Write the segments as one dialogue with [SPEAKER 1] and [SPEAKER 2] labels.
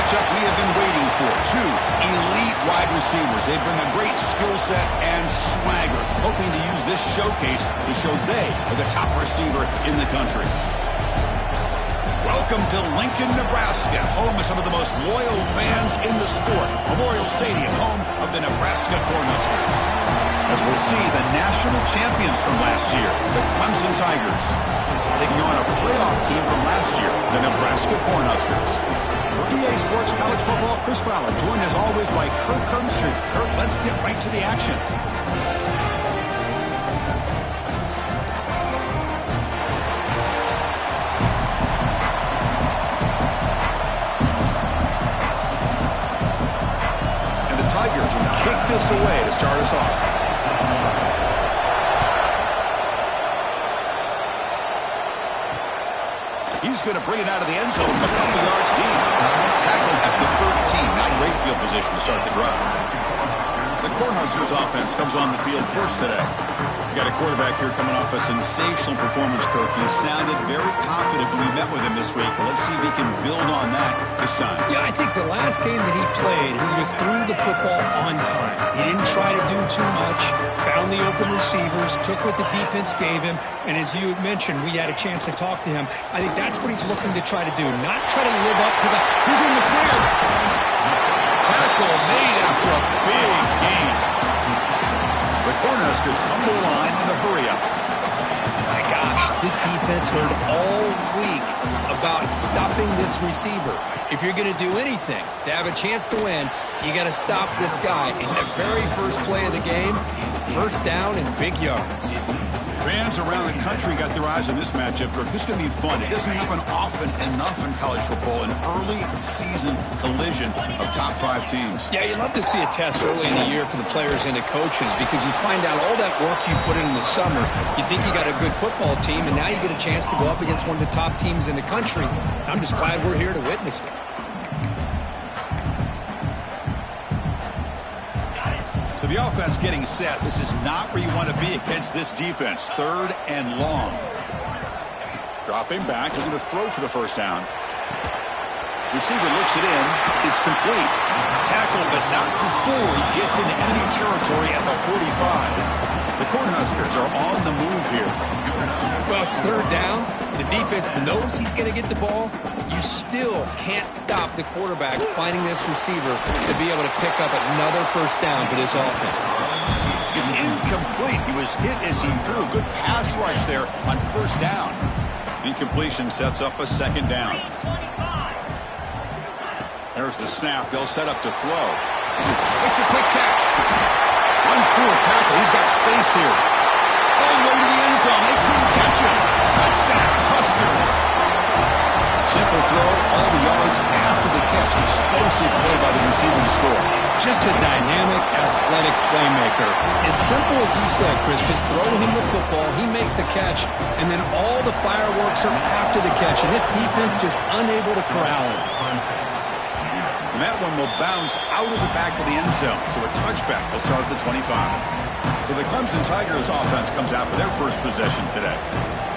[SPEAKER 1] matchup we have been waiting for. Two elite wide receivers. They bring a great skill set and swagger, hoping to use this showcase to show they are the top receiver in the country. Welcome to Lincoln, Nebraska, home of some of the most loyal fans in the sport. Memorial Stadium, home of the Nebraska Cornhuskers. As we'll see, the national champions from last year, the Clemson Tigers, taking on a playoff team from last year, the Nebraska Cornhuskers. For EA Sports College Football, Chris Fowler, joined as always by Kurt Kirkstreet. Kurt, let's get right to the action. Tigers will kick this away to start us off. He's going to bring it out of the end zone a couple yards deep. Tackled at the 13. Not great field position to start the drive. The Cornhuskers offense comes on the field first today. We got a quarterback here coming off a sensational performance, Kirk. He sounded very confident when we met with him this week. Well, let's see if he can build on that this time.
[SPEAKER 2] Yeah, I think the last game that he played, he just threw the football on time. He didn't try to do too much, found the open receivers, took what the defense gave him, and as you mentioned, we had a chance to talk to him. I think that's what he's looking to try to do, not try to live up to the...
[SPEAKER 1] He's in the clear. Tackle made after a big gain. The Cornhuskers come to the line in a hurry-up.
[SPEAKER 2] My gosh, this defense heard all week about stopping this receiver. If you're going to do anything to have a chance to win, you got to stop this guy. In the very first play of the game, first down and big yards.
[SPEAKER 1] Fans around the country got their eyes on this matchup. This is going to be fun. It doesn't happen often enough in college football, an early season collision of top 5 teams.
[SPEAKER 2] Yeah, you love to see a test early in the year for the players and the coaches because you find out all that work you put in the summer. You think you got a good football team, and now you get a chance to go up against one of the top teams in the country. I'm just glad we're here to witness it.
[SPEAKER 1] So the offense getting set. This is not where you want to be against this defense. 3rd and long. Dropping back. Looking to throw for the first down. Receiver looks it in. It's complete. Tackled, but not before he gets into enemy territory at the 45. The Cornhuskers are on the move here.
[SPEAKER 2] Well, it's 3rd down. The defense knows he's going to get the ball. You still can't stop the quarterback finding this receiver to be able to pick up another first down for this offense.
[SPEAKER 1] It's incomplete. He was hit as he threw. Good pass rush there on first down. Incompletion sets up a 2nd down. There's the snap. They'll set up to throw. It's a quick catch. Runs through a tackle. He's got space here. All the way to the end zone. They couldn't catch him. Touchdown, Huskers. Simple throw, all the yards after the catch. Explosive play by the receiver to score.
[SPEAKER 2] Just a dynamic, athletic playmaker. As simple as you said, Chris, just throw him the football. He makes a catch, and then all the fireworks are after the catch. And this defense just unable to corral him.
[SPEAKER 1] And that one will bounce out of the back of the end zone. So a touchback will start at the 25. So the Clemson Tigers offense comes out for their first possession today.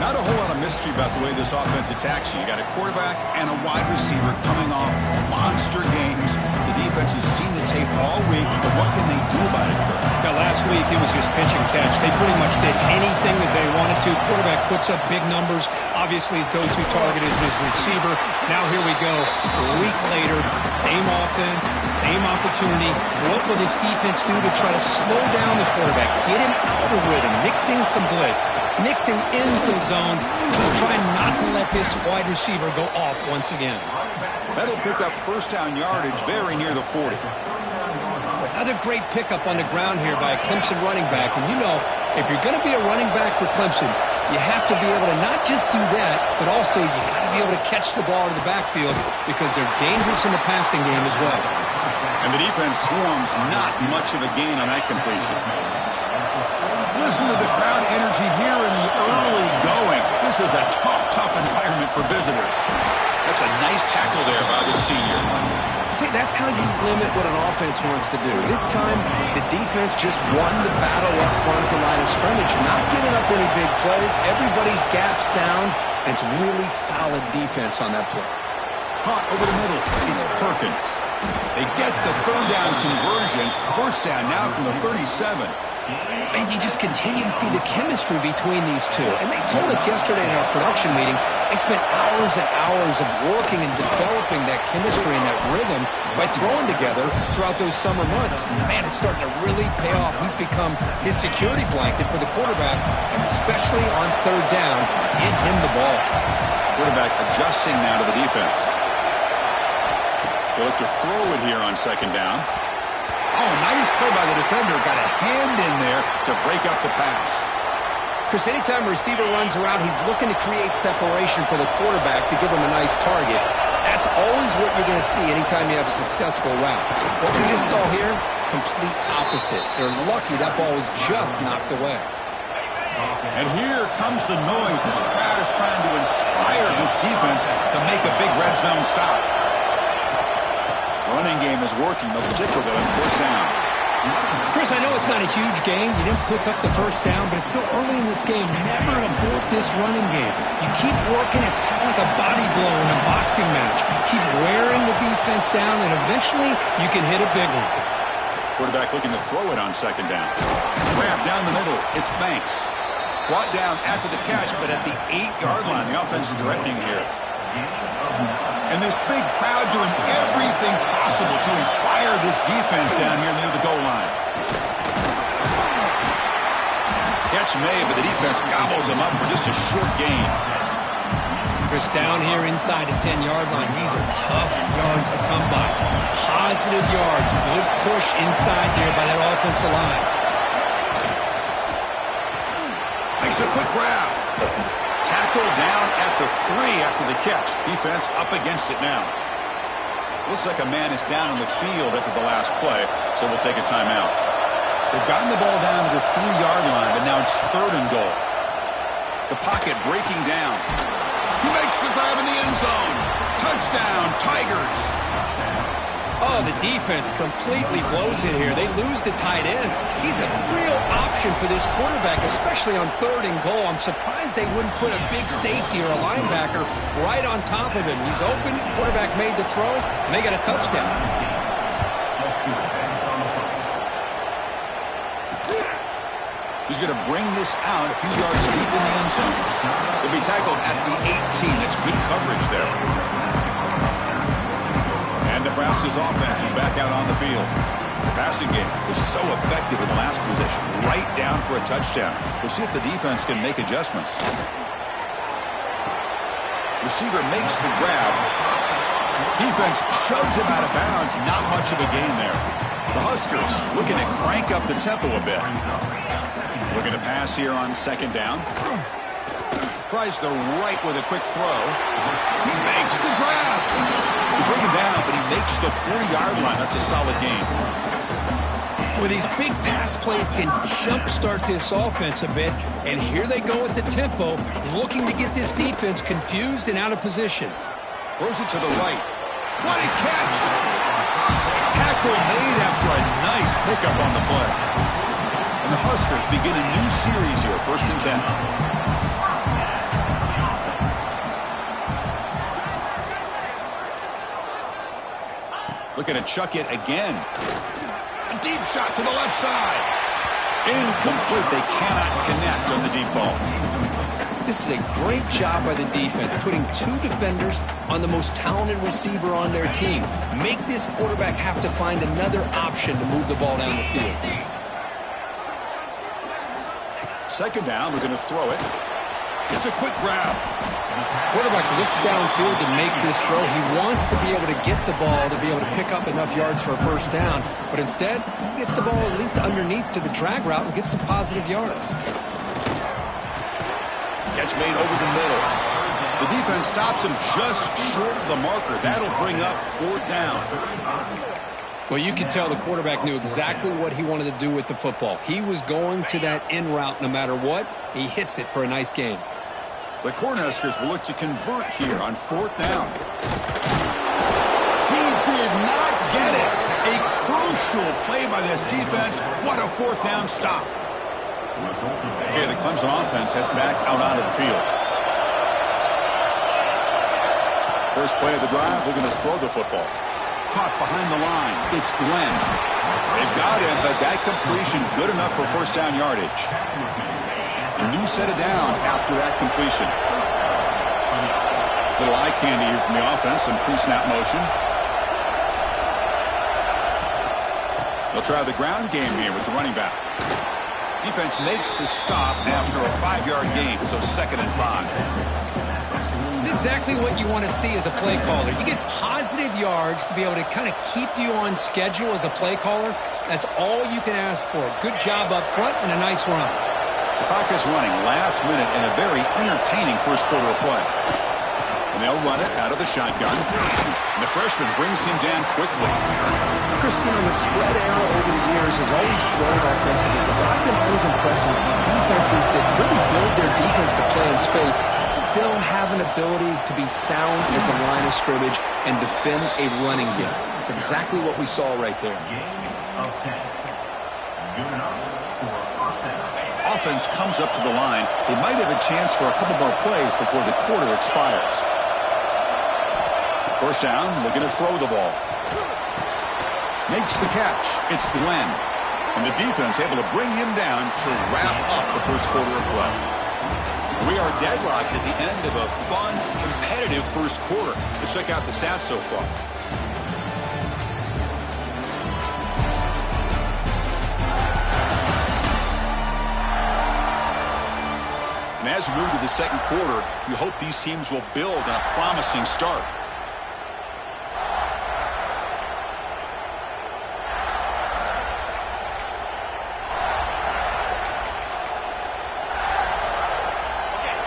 [SPEAKER 1] Not a whole lot of mystery about the way this offense attacks you. You got a quarterback and a wide receiver coming off monster games. The defense has seen the tape all week, but what can they do about it, Kurt?
[SPEAKER 2] Now, last week, it was just pitch and catch. They pretty much did anything that they wanted to. Quarterback puts up big numbers. Obviously, his go-to target is his receiver. Now, here we go. A week later, same offense, same opportunity. What will this defense do to try to slow down the quarterback, get him out of rhythm, mixing some blitz, mixing in some zone, just trying not to let this wide receiver go off once again.
[SPEAKER 1] That'll pick up first down yardage very near the 40.
[SPEAKER 2] Another great pickup on the ground here by a Clemson running back. And you know, if you're going to be a running back for Clemson, you have to be able to not just do that, but also you got to be able to catch the ball in the backfield because they're dangerous in the passing game as well.
[SPEAKER 1] And the defense swarms, not much of a gain on that completion. Listen to the crowd energy here in the early going. This is a tough environment for visitors. That's a nice tackle there by the senior.
[SPEAKER 2] See, that's how you limit what an offense wants to do. This time, the defense just won the battle up front at the line of scrimmage, not giving up any big plays. Everybody's gap sound, and it's really solid defense on that play.
[SPEAKER 1] Caught over the middle. It's Perkins. They get the third down conversion. First down now from the 37.
[SPEAKER 2] And you just continue to see the chemistry between these two. And they told us yesterday in our production meeting, they spent hours and hours of working and developing that chemistry and that rhythm by throwing together throughout those summer months. Man, it's starting to really pay off. He's become his security blanket for the quarterback, and especially on third down, get him the ball.
[SPEAKER 1] Quarterback adjusting now to the defense. They'll look to throw it here on second down. Oh, nice play by the defender. Got a hand in there to break up the pass.
[SPEAKER 2] Chris, anytime a receiver runs around, he's looking to create separation for the quarterback to give him a nice target. That's always what you're going to see anytime you have a successful route. What we just saw here, complete opposite. They're lucky that ball was just knocked away.
[SPEAKER 1] And here comes the noise. This crowd is trying to inspire this defense to make a big red zone stop. Running game is working. They'll stick with it on first down.
[SPEAKER 2] Chris, I know it's not a huge game. You didn't pick up the first down, but it's still early in this game. Never abort this running game. You keep working. It's kind of like a body blow in a boxing match. Keep wearing the defense down, and eventually you can hit a big one.
[SPEAKER 1] Quarterback looking to throw it on second down. Grab down the middle. It's Banks. Brought down after the catch, but at the 8-yard line. The offense is threatening here. And this big crowd doing everything possible to inspire this defense down here near the goal line. Catch made, but the defense gobbles him up for just a short gain.
[SPEAKER 2] Chris, down here inside the 10-yard line, these are tough yards to come by. Positive yards. Good push inside there by that offensive line.
[SPEAKER 1] Makes a quick grab. Tackle down at the 3 after the catch. Defense up against it now. Looks like a man is down on the field after the last play, so we'll take a timeout. They've gotten the ball down to the 3-yard line, but now it's third and goal. The pocket breaking down. He makes the grab in the end zone. Touchdown, Tigers.
[SPEAKER 2] Oh, the defense completely blows it here. They lose the tight end. He's a real option for this quarterback, especially on third and goal. I'm surprised they wouldn't put a big safety or a linebacker right on top of him. He's open. Quarterback made the throw, and they got a touchdown.
[SPEAKER 1] He's going to bring this out a few yards deep in the end zone. He'll be tackled at the 18. That's good coverage there. And Nebraska's offense is back out on the field. The passing game was so effective in the last possession, right down for a touchdown. We'll see if the defense can make adjustments. Receiver makes the grab. Defense shoves him out of bounds. Not much of a gain there. The Huskers looking to crank up the tempo a bit. Looking to pass here on second down. Tries the right with a quick throw. He makes the grab. He brings him down, but he makes the 40-yard line. That's a solid gain.
[SPEAKER 2] Well, these big pass plays can jumpstart this offense a bit, and here they go at the tempo, looking to get this defense confused and out of position.
[SPEAKER 1] Throws it to the right. What a catch! Tackle made after a nice pickup on the play. And the Huskers begin a new series here, 1st and 10. Looking to chuck it again. A deep shot to the left side. Incomplete. They cannot connect on the deep ball.
[SPEAKER 2] This is a great job by the defense, putting 2 defenders on the most talented receiver on their team. Make this quarterback have to find another option to move the ball down the field.
[SPEAKER 1] Second down, we're going to throw it. It's a quick grab.
[SPEAKER 2] Quarterback looks downfield to make this throw. He wants to be able to get the ball to be able to pick up enough yards for a first down, but instead, he gets the ball at least underneath to the drag route and gets some positive yards.
[SPEAKER 1] Catch made over the middle. The defense stops him just short of the marker. That'll bring up 4th down.
[SPEAKER 2] Well, you could tell the quarterback knew exactly what he wanted to do with the football. He was going to that in route no matter what. He hits it for a nice gain.
[SPEAKER 1] The Cornhuskers will look to convert here on 4th down. He did not get it. A crucial play by this defense. What a 4th down stop. Okay, the Clemson offense heads back out onto the field. First play of the drive, we're going to throw the football. Caught behind the line. It's Glenn. They've got him, but that completion good enough for first down yardage. A new set of downs after that completion. Little eye candy here from the offense. Some pre-snap motion. They'll try the ground game here with the running back. Defense makes the stop after a 5-yard gain, so 2nd and 5.
[SPEAKER 2] It's exactly what you want to see as a play caller. You get positive yards to be able to kind of keep you on schedule as a play caller. That's all you can ask for. Good job up front and a nice run.
[SPEAKER 1] The clock is running last minute in a very entertaining first quarter of play. And they'll run it out of the shotgun. And the freshman brings him down quickly.
[SPEAKER 3] Christine, the spread era over the years has always grown offensively, but what I've been always impressed with defenses that really build their defense to play in space still have an ability to be sound at the line of scrimmage and defend a running game. It's exactly what we saw right there.
[SPEAKER 1] Offense comes up to the line. They might have a chance for a couple more plays before the quarter expires. First down, looking to throw the ball. Makes the catch. It's Glenn. And the defense able to bring him down to wrap up the first quarter of play. We are deadlocked at the end of a fun, competitive first quarter. Let's check out the stats so far. And as we move to the second quarter, we hope these teams will build on a promising start.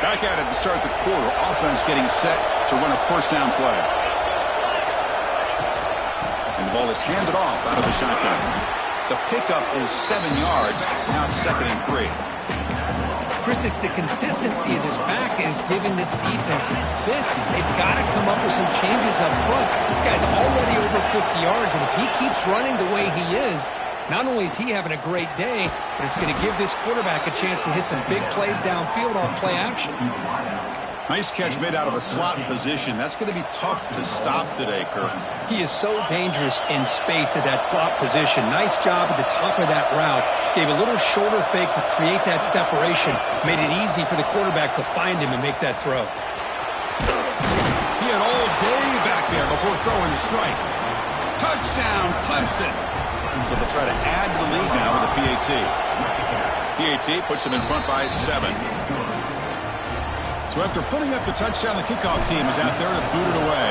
[SPEAKER 1] Back at it to start the quarter. Offense getting set to run a first down play. And the ball is handed off out of the shotgun. The pickup is 7 yards. Now it's 2nd and 3.
[SPEAKER 2] Chris, it's the consistency of this back is giving this defense fits. They've got to come up with some changes up front. This guy's already over 50 yards, and if he keeps running the way he is, not only is he having a great day, but it's going to give this quarterback a chance to hit some big plays downfield off play action.
[SPEAKER 1] Nice catch made out of a slot position. That's going to be tough to stop today, Kirk.
[SPEAKER 2] He is so dangerous in space at that slot position. Nice job at the top of that route. Gave a little shoulder fake to create that separation. Made it easy for the quarterback to find him and make that throw.
[SPEAKER 1] He had all day back there before throwing the strike. Touchdown, Clemson. So they'll try to add to the lead now with a PAT. PAT puts them in front by 7. So after putting up the touchdown, the kickoff team is out there to boot it away.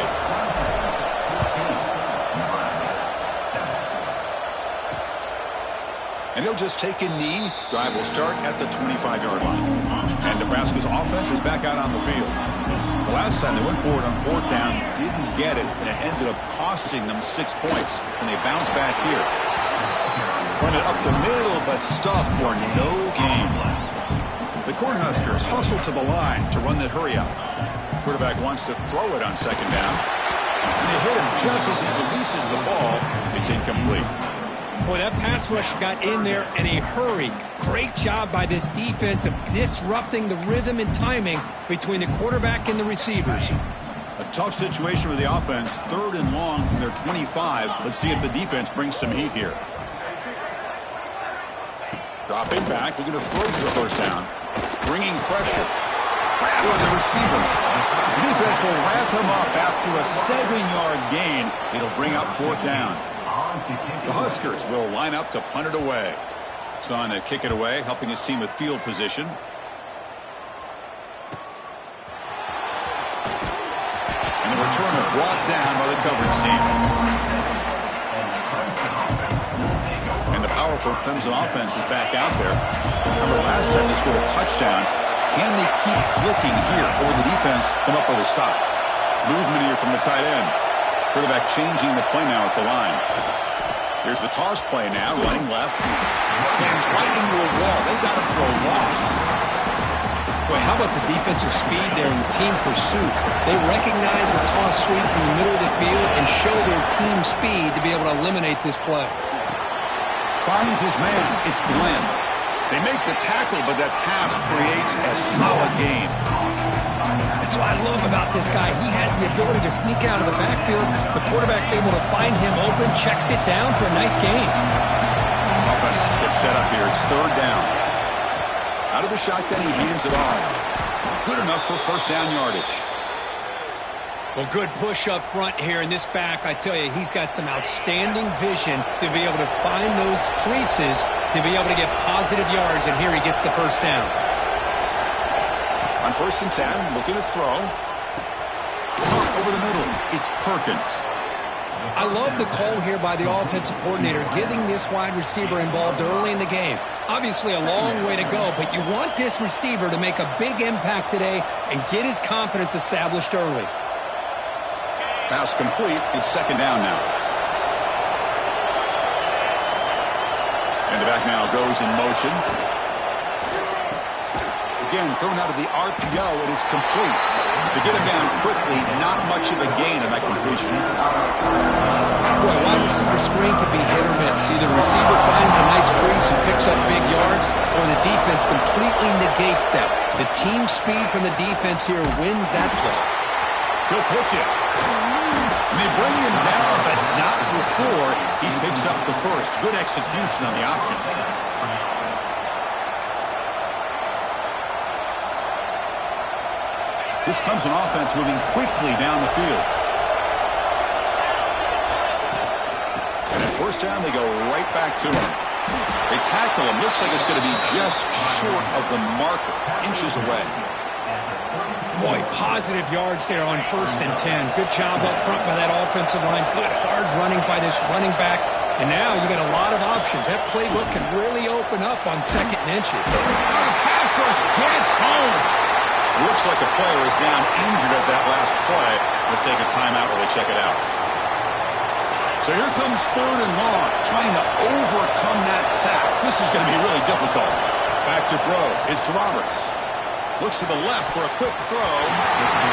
[SPEAKER 1] And he'll just take a knee. Drive will start at the 25-yard line. And Nebraska's offense is back out on the field. The last time they went forward on 4th down, didn't get it, and it ended up costing them 6 points. And they bounce back here. Run it up the middle, but stuff for no gain. The Cornhuskers hustle to the line to run that hurry up. Quarterback wants to throw it on 2nd down. And they hit him just as he releases the ball. It's incomplete.
[SPEAKER 2] Boy, that pass rush got in there in a hurry. Great job by this defense of disrupting the rhythm and timing between the quarterback and the receivers.
[SPEAKER 1] A tough situation for the offense. 3rd and long from their 25. Let's see if the defense brings some heat here. Dropping back, looking to throw for the first down. Bringing pressure. Grab on the receiver. The defense will wrap him up after a 7-yard gain. It'll bring up 4th down. The Huskers will line up to punt it away. It's on to kick it away, helping his team with field position. And the returner brought down by the coverage team. And the powerful Clemson offense is back out there. Remember last time they scored a touchdown. Can they keep clicking here, or will the defense come up with a stop? Movement here from the tight end. Quarterback changing the play now at the line. Here's the toss play now, running left. Slams right into a wall. They got him for a loss.
[SPEAKER 2] Boy, how about the defensive speed there in the team pursuit? They recognize the toss sweep from the middle of the field and show their team speed to be able to eliminate this play.
[SPEAKER 1] Finds his man. It's Glenn. They make the tackle, but that pass creates a solid gain.
[SPEAKER 2] That's what I love about this guy. He has the ability to sneak out of the backfield. The quarterback's able to find him open, checks it down for a nice gain.
[SPEAKER 1] Offense gets set up here. It's third down. Out of the shotgun, he hands it off. Good enough for first down yardage.
[SPEAKER 2] Well, good push up front here in this back. I tell you, he's got some outstanding vision to be able to find those creases, to be able to get positive yards, and here he gets the first down.
[SPEAKER 1] On 1st and 10, looking to throw. Over the middle, it's Perkins.
[SPEAKER 2] I love the call here by the offensive coordinator, getting this wide receiver involved early in the game. Obviously a long way to go, but you want this receiver to make a big impact today and get his confidence established early.
[SPEAKER 1] Pass complete. It's second down now. And the back now goes in motion. Again, thrown out of the RPO, and it's complete. To get him down quickly, not much of a gain on that completion.
[SPEAKER 2] Boy, wide receiver screen can be hit or miss. Either the receiver finds a nice crease and picks up big yards, or the defense completely negates that. The team speed from the defense here wins that play.
[SPEAKER 1] He'll pitch it. And they bring him down, but not before he picks up the first. Good execution on the option. This comes an offense moving quickly down the field. And at first down, they go right back to him. They tackle him. Looks like it's going to be just short of the marker, inches away.
[SPEAKER 2] Boy, positive yards there on 1st and 10. Good job up front by that offensive line. Good hard running by this running back. And now you got a lot of options. That playbook can really open up on 2nd and inches.
[SPEAKER 1] The pass rush gets home. Looks like a player is down injured at that last play. We'll take a timeout while they check it out. So here comes 3rd and long, trying to overcome that sack. This is going to be really difficult. Back to throw. It's Roberts. Looks to the left for a quick throw.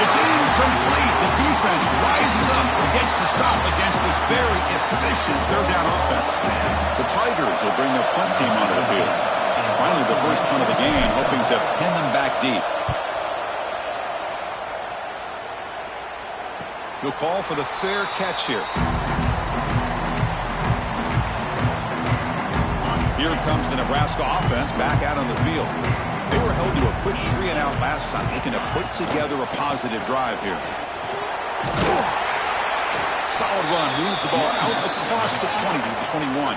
[SPEAKER 1] It's incomplete. The defense rises up and gets the stop against this very efficient third down offense. The Tigers will bring their punt team onto the field. Finally, the first punt of the game, hoping to pin them back deep. He'll call for the fair catch here. Here comes the Nebraska offense back out on the field. They were held to a quick 3-and-out last time, looking to put together a positive drive here. Solid run, moves the ball out across the 20 to the 21.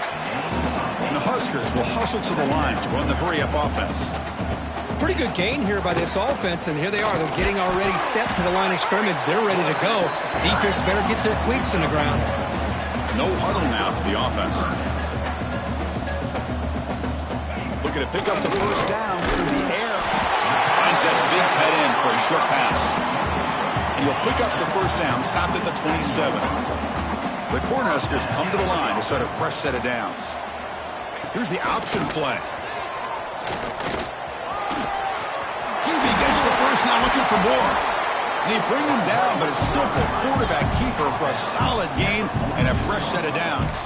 [SPEAKER 1] And the Huskers will hustle to the line to run the hurry-up offense.
[SPEAKER 2] Pretty good gain here by this offense, and here they are. They're getting already set to the line of scrimmage. They're ready to go. Defense better get their cleats in the ground.
[SPEAKER 1] No huddle now for the offense. Looking to pick up the first down through the air. Finds that big tight end for a short pass. And he'll pick up the first down, stopped at the 27. The Cornhuskers come to the line to start a fresh set of downs. Here's the option play. The first now looking for more. They bring him down, but a simple quarterback keeper for a solid gain and a fresh set of downs.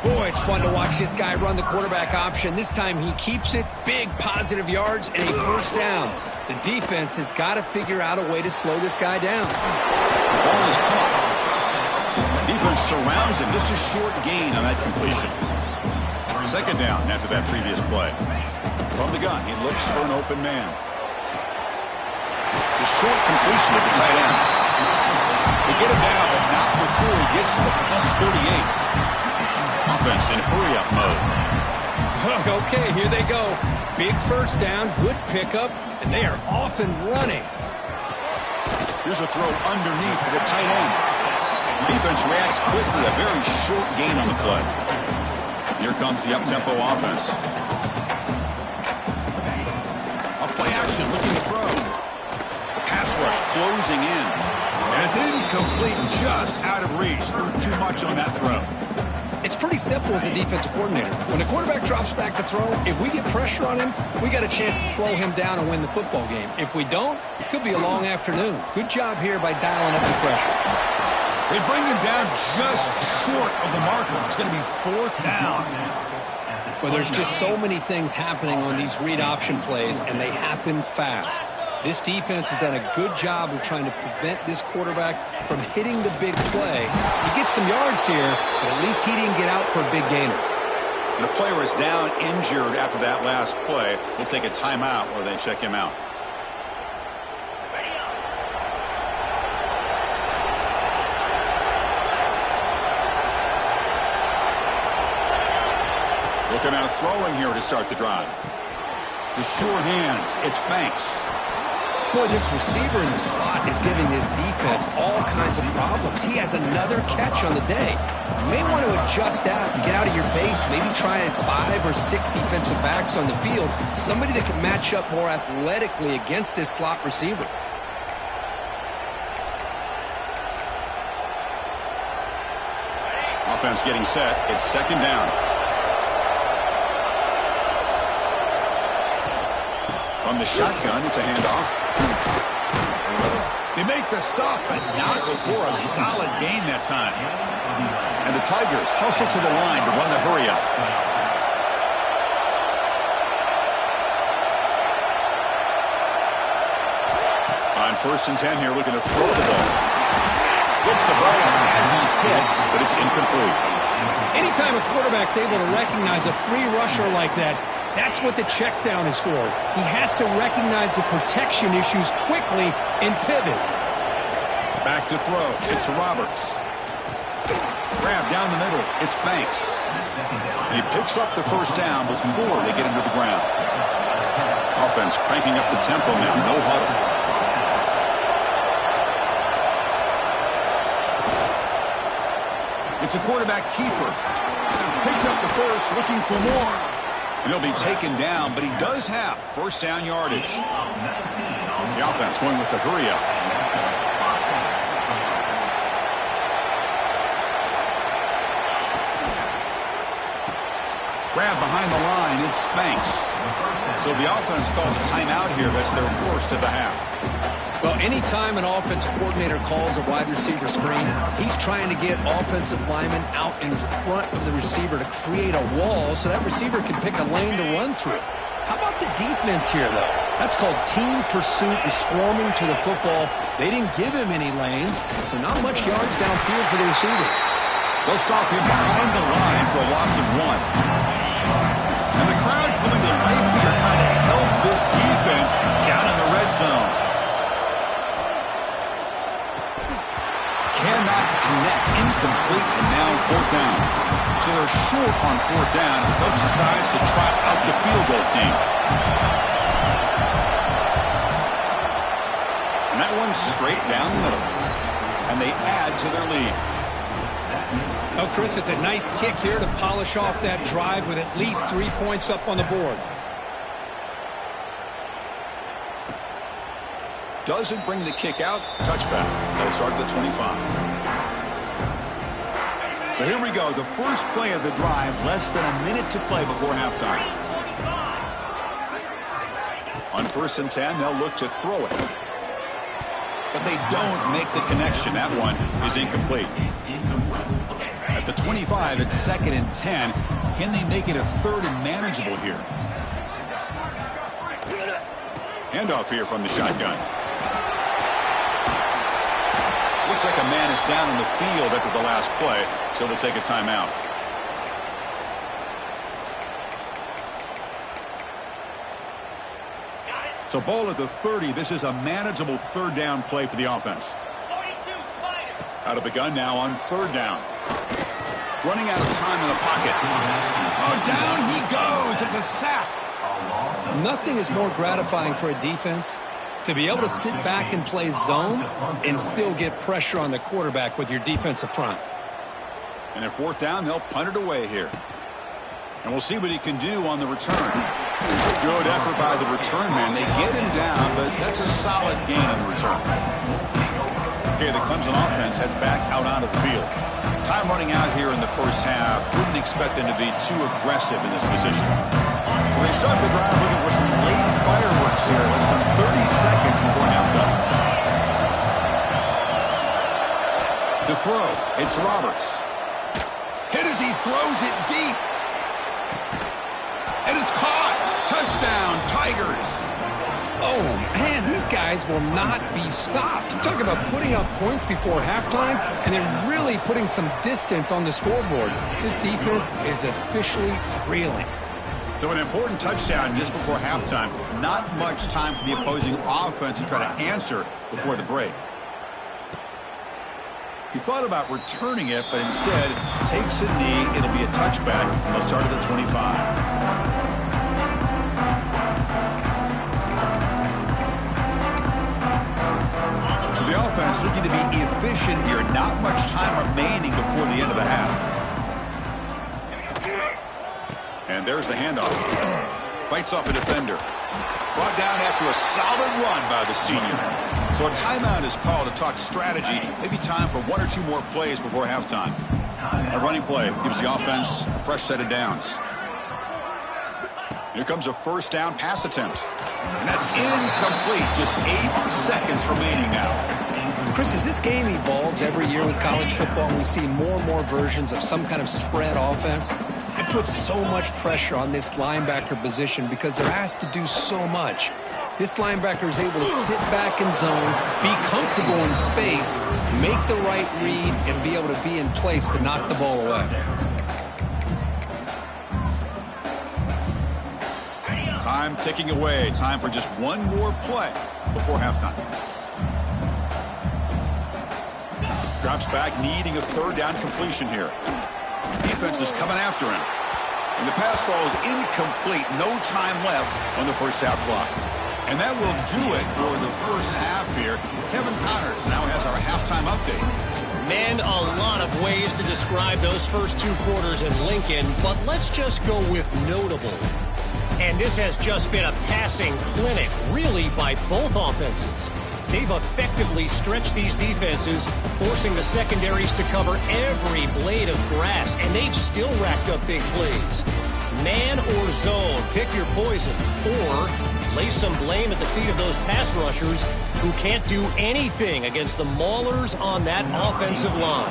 [SPEAKER 2] Boy, it's fun to watch this guy run the quarterback option. This time he keeps it, big positive yards, and a first down. The defense has got to figure out a way to slow this guy down.
[SPEAKER 1] The ball is caught. The defense surrounds him. Just a short gain on that completion. Second down after that previous play. From the gun, he looks for an open man. The short completion of the tight end. They get him down, but not before he gets to the +38. Offense in hurry-up mode.
[SPEAKER 2] Okay, here they go. Big first down, good pickup, and they are off and running.
[SPEAKER 1] Here's a throw underneath to the tight end. The defense reacts quickly, a very short gain on the play. Here comes the up-tempo offense. A play action, looking to throw. The pass rush closing in. And it's incomplete, just out of reach. Too much on that throw.
[SPEAKER 2] It's pretty simple as a defensive coordinator. When the quarterback drops back to throw, if we get pressure on him, we got a chance to slow him down and win the football game. If we don't, it could be a long afternoon. Good job here by dialing up the pressure.
[SPEAKER 1] They bring him down just short of the marker. It's going to be fourth down.
[SPEAKER 2] Well, there's just so many things happening on these read option plays, and they happen fast.
[SPEAKER 3] This defense has done a good job of trying to prevent this quarterback from hitting the big play. He gets some yards here, but at least he didn't get out for a big gainer.
[SPEAKER 1] And a player is down injured after that last play. We'll take a timeout or they check him out. Looking at throwing here to start the drive. The sure hands, it's Banks.
[SPEAKER 3] Boy, this receiver in the slot is giving this defense all kinds of problems. He has another catch on the day. You may want to adjust that and get out of your base. Maybe try 5 or 6 defensive backs on the field. Somebody that can match up more athletically against this slot receiver.
[SPEAKER 1] Offense getting set. It's second down. From the shotgun, it's a handoff. They make the stop, but not before a solid gain that time. And the Tigers hustle to the line to run the hurry up. On 1st and 10 here, looking to throw the ball. Gets the ball as he's hit, but it's incomplete.
[SPEAKER 2] Anytime a quarterback's able to recognize a free rusher like that, that's what the check down is for. He has to recognize the protection issues quickly and pivot.
[SPEAKER 1] Back to throw. It's Roberts. Grab down the middle. It's Banks. And he picks up the first down before they get him to the ground. Offense cranking up the tempo now. No huddle. It's a quarterback keeper. Picks up the first, looking for more. And he'll be taken down, but he does have first down yardage. The offense going with the hurry up. Grab behind the line, it's Banks. So the offense calls a timeout here. That's their first of the half.
[SPEAKER 3] Well, anytime an offensive coordinator calls a wide receiver screen, he's trying to get offensive linemen out in front of the receiver to create a wall so that receiver can pick a lane to run through. How about the defense here, though? That's called team pursuit and swarming to the football. They didn't give him any lanes, so not much yards downfield for the receiver.
[SPEAKER 1] They'll stop him behind the line for a loss of 1. And the crowd coming to life here trying to help this defense down in the red zone. Cannot connect, incomplete, and now 4th down. So they're short on 4th down, and the coach decides to trot out the field goal team. And that one's straight down the middle. And they add to their lead.
[SPEAKER 2] Oh, Chris, it's a nice kick here to polish off that drive with at least 3 points up on the board.
[SPEAKER 1] Doesn't bring the kick out. Touchback. They'll start at the 25. So here we go. The first play of the drive. Less than a minute to play before halftime. On 1st and 10, they'll look to throw it. But they don't make the connection. That one is incomplete. At the 25, it's 2nd and 10. Can they make it a 3rd and manageable here? Handoff here from the shotgun. Looks like a man is down in the field after the last play, so they'll take a timeout. So ball at the 30. This is a manageable 3rd down play for the offense. Out of the gun now on 3rd down. Running out of time in the pocket. Oh, down he goes. It's a sack.
[SPEAKER 3] Nothing is more gratifying for a defense to be able to sit back and play zone and still get pressure on the quarterback with your defensive front.
[SPEAKER 1] And at 4th down, they'll punt it away here. And we'll see what he can do on the return. Good effort by the return man. They get him down, but that's a solid gain on the return. Okay, the Clemson offense heads back out onto the field. Time running out here in the first half. Wouldn't expect them to be too aggressive in this position. So they start the drive looking for some late fireworks here. Less than 30 seconds before halftime. To throw, it's Roberts. Hit as he throws it deep. And it's caught. Touchdown, Tigers.
[SPEAKER 2] Oh, man, these guys will not be stopped. Talk about putting up points before halftime and then really putting some distance on the scoreboard. This defense is officially reeling.
[SPEAKER 1] So an important touchdown just before halftime. Not much time for the opposing offense to try to answer before the break. He thought about returning it, but instead takes a knee. It'll be a touchback. They'll start at the 25. The offense looking to be efficient here. Not much time remaining before the end of the half. And there's the handoff. Fights off a defender. Brought down after a solid run by the senior. So a timeout is called to talk strategy. Maybe time for one or two more plays before halftime. A running play gives the offense a fresh set of downs. Here comes a first down pass attempt. And that's incomplete. Just 8 seconds remaining now.
[SPEAKER 3] Chris, as this game evolves every year with college football and we see more and more versions of some kind of spread offense, it puts so much pressure on this linebacker position because they're asked to do so much. This linebacker is able to sit back in zone, be comfortable in space, make the right read, and be able to be in place to knock the ball away.
[SPEAKER 1] Time ticking away. Time for just one more play before halftime. Drops back, needing a third down completion here. Defense is coming after him. And the pass ball is incomplete. No time left on the first half clock. And that will do it for the first half here. Kevin Connors now has our halftime update.
[SPEAKER 4] Man, a lot of ways to describe those first 2 quarters in Lincoln, but let's just go with notable. And this has just been a passing clinic, really, by both offenses. They've effectively stretched these defenses, forcing the secondaries to cover every blade of grass, and they've still racked up big plays. Man or zone, pick your poison, or lay some blame at the feet of those pass rushers who can't do anything against the maulers on that offensive line.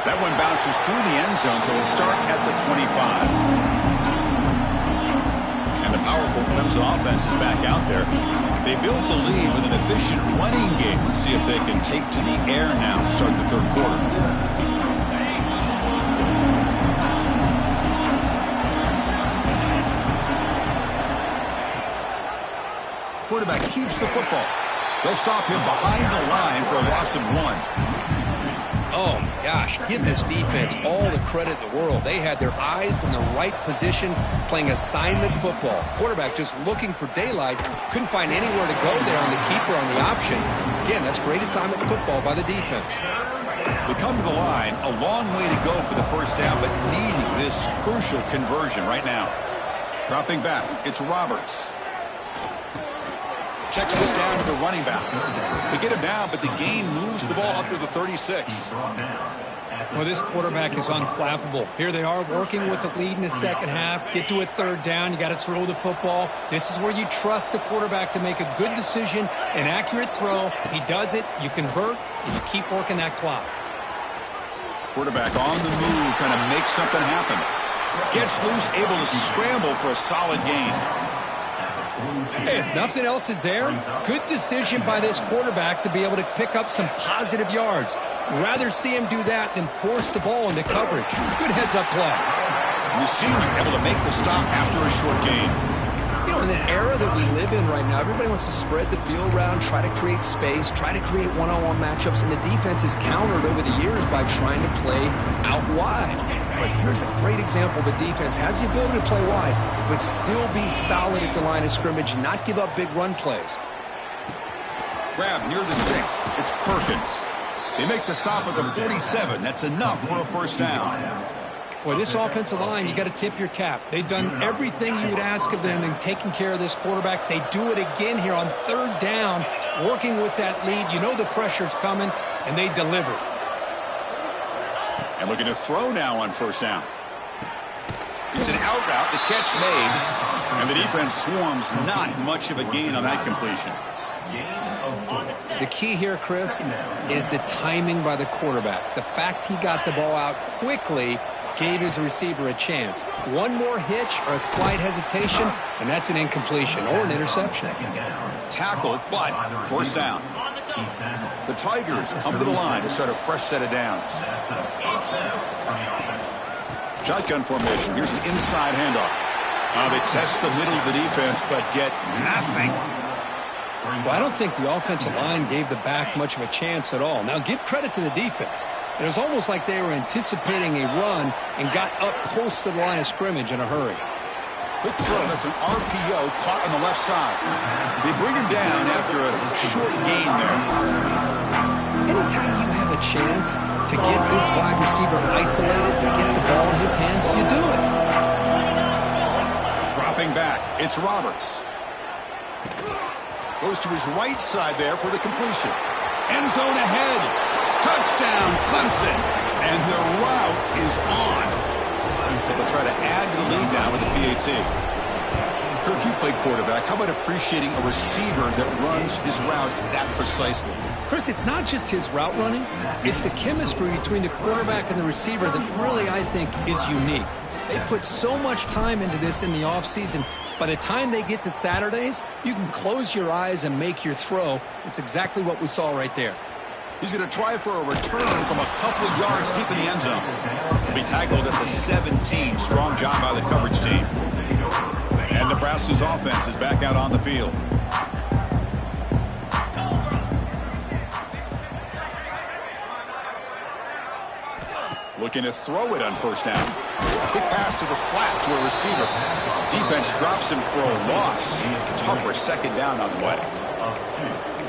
[SPEAKER 1] That one bounces through the end zone, so they'll start at the 25. And the powerful Clemson offense is back out there. They built the lead with an efficient running game. Let's see if they can take to the air now to start the third quarter. Quarterback keeps the football. They'll stop him behind the line for a loss of 1.
[SPEAKER 3] Oh, my gosh, give this defense all the credit in the world. They had their eyes in the right position, playing assignment football. Quarterback just looking for daylight, couldn't find anywhere to go there on the keeper on the option. Again, that's great assignment football by the defense.
[SPEAKER 1] They come to the line, a long way to go for the first down, but needing this crucial conversion right now. Dropping back, it's Roberts. Checks this down to the running back. They get him down, but the gain moves the ball up to the 36.
[SPEAKER 2] Well, this quarterback is unflappable. Here they are working with the lead in the second half. Get to a third down. You got to throw the football. This is where you trust the quarterback to make a good decision, an accurate throw. He does it. You convert, and you keep working that clock.
[SPEAKER 1] Quarterback on the move, trying to make something happen. Gets loose, able to scramble for a solid gain.
[SPEAKER 2] Hey, if nothing else is there, good decision by this quarterback to be able to pick up some positive yards. Rather see him do that than force the ball into coverage. Good heads-up play.
[SPEAKER 1] And the senior able to make the stop after a short gain.
[SPEAKER 3] You know, in the era that we live in right now, everybody wants to spread the field around, try to create space, try to create one-on-one matchups, and the defense is countered over the years by trying to play out wide. But here's a great example of a defense has the ability to play wide, but still be solid at the line of scrimmage and not give up big run plays.
[SPEAKER 1] Grab near the sticks. It's Perkins. They make the stop at the 47. That's enough for a first down.
[SPEAKER 2] Well, this offensive line, you got to tip your cap. They've done everything you would ask of them in taking care of this quarterback. They do it again here on third down, working with that lead. You know the pressure's coming, and they deliver.
[SPEAKER 1] And looking to throw now on first down. It's an out route, the catch made, and the defense swarms. Not much of a gain on that completion.
[SPEAKER 3] The key here, Chris, is the timing by the quarterback. The fact he got the ball out quickly gave his receiver a chance. One more hitch or a slight hesitation, and that's an incompletion or an interception.
[SPEAKER 1] Tackled, but first down. The Tigers come to the line to start a fresh set of downs. Shotgun formation. Here's an inside handoff. They test the middle of the defense, but get nothing.
[SPEAKER 3] Well, I don't think the offensive line gave the back much of a chance at all. Now, give credit to the defense. It was almost like they were anticipating a run and got up close to the line of scrimmage in a hurry.
[SPEAKER 1] Quick throw. That's an RPO caught on the left side. They bring him down after a short gain there.
[SPEAKER 3] Anytime you have a chance to get this wide receiver isolated and get the ball in his hands, you do it.
[SPEAKER 1] Dropping back. It's Roberts. Goes to his right side there for the completion. End zone ahead. Touchdown, Clemson. And the route is on. They'll try to add to the lead now with the PAT. Kirk, you played quarterback. How about appreciating a receiver that runs his routes that precisely?
[SPEAKER 3] Chris, it's not just his route running. It's the chemistry between the quarterback and the receiver that really, I think, is unique. They put so much time into this in the offseason. By the time they get to Saturdays, you can close your eyes and make your throw. It's exactly what we saw right there.
[SPEAKER 1] He's going to try for a return from a couple of yards deep in the end zone. He'll be tackled at the 17. Strong job by the coverage team. And Nebraska's offense is back out on the field. Looking to throw it on first down. Quick pass to the flat to a receiver. Defense drops him for a loss. Tougher second down on the way.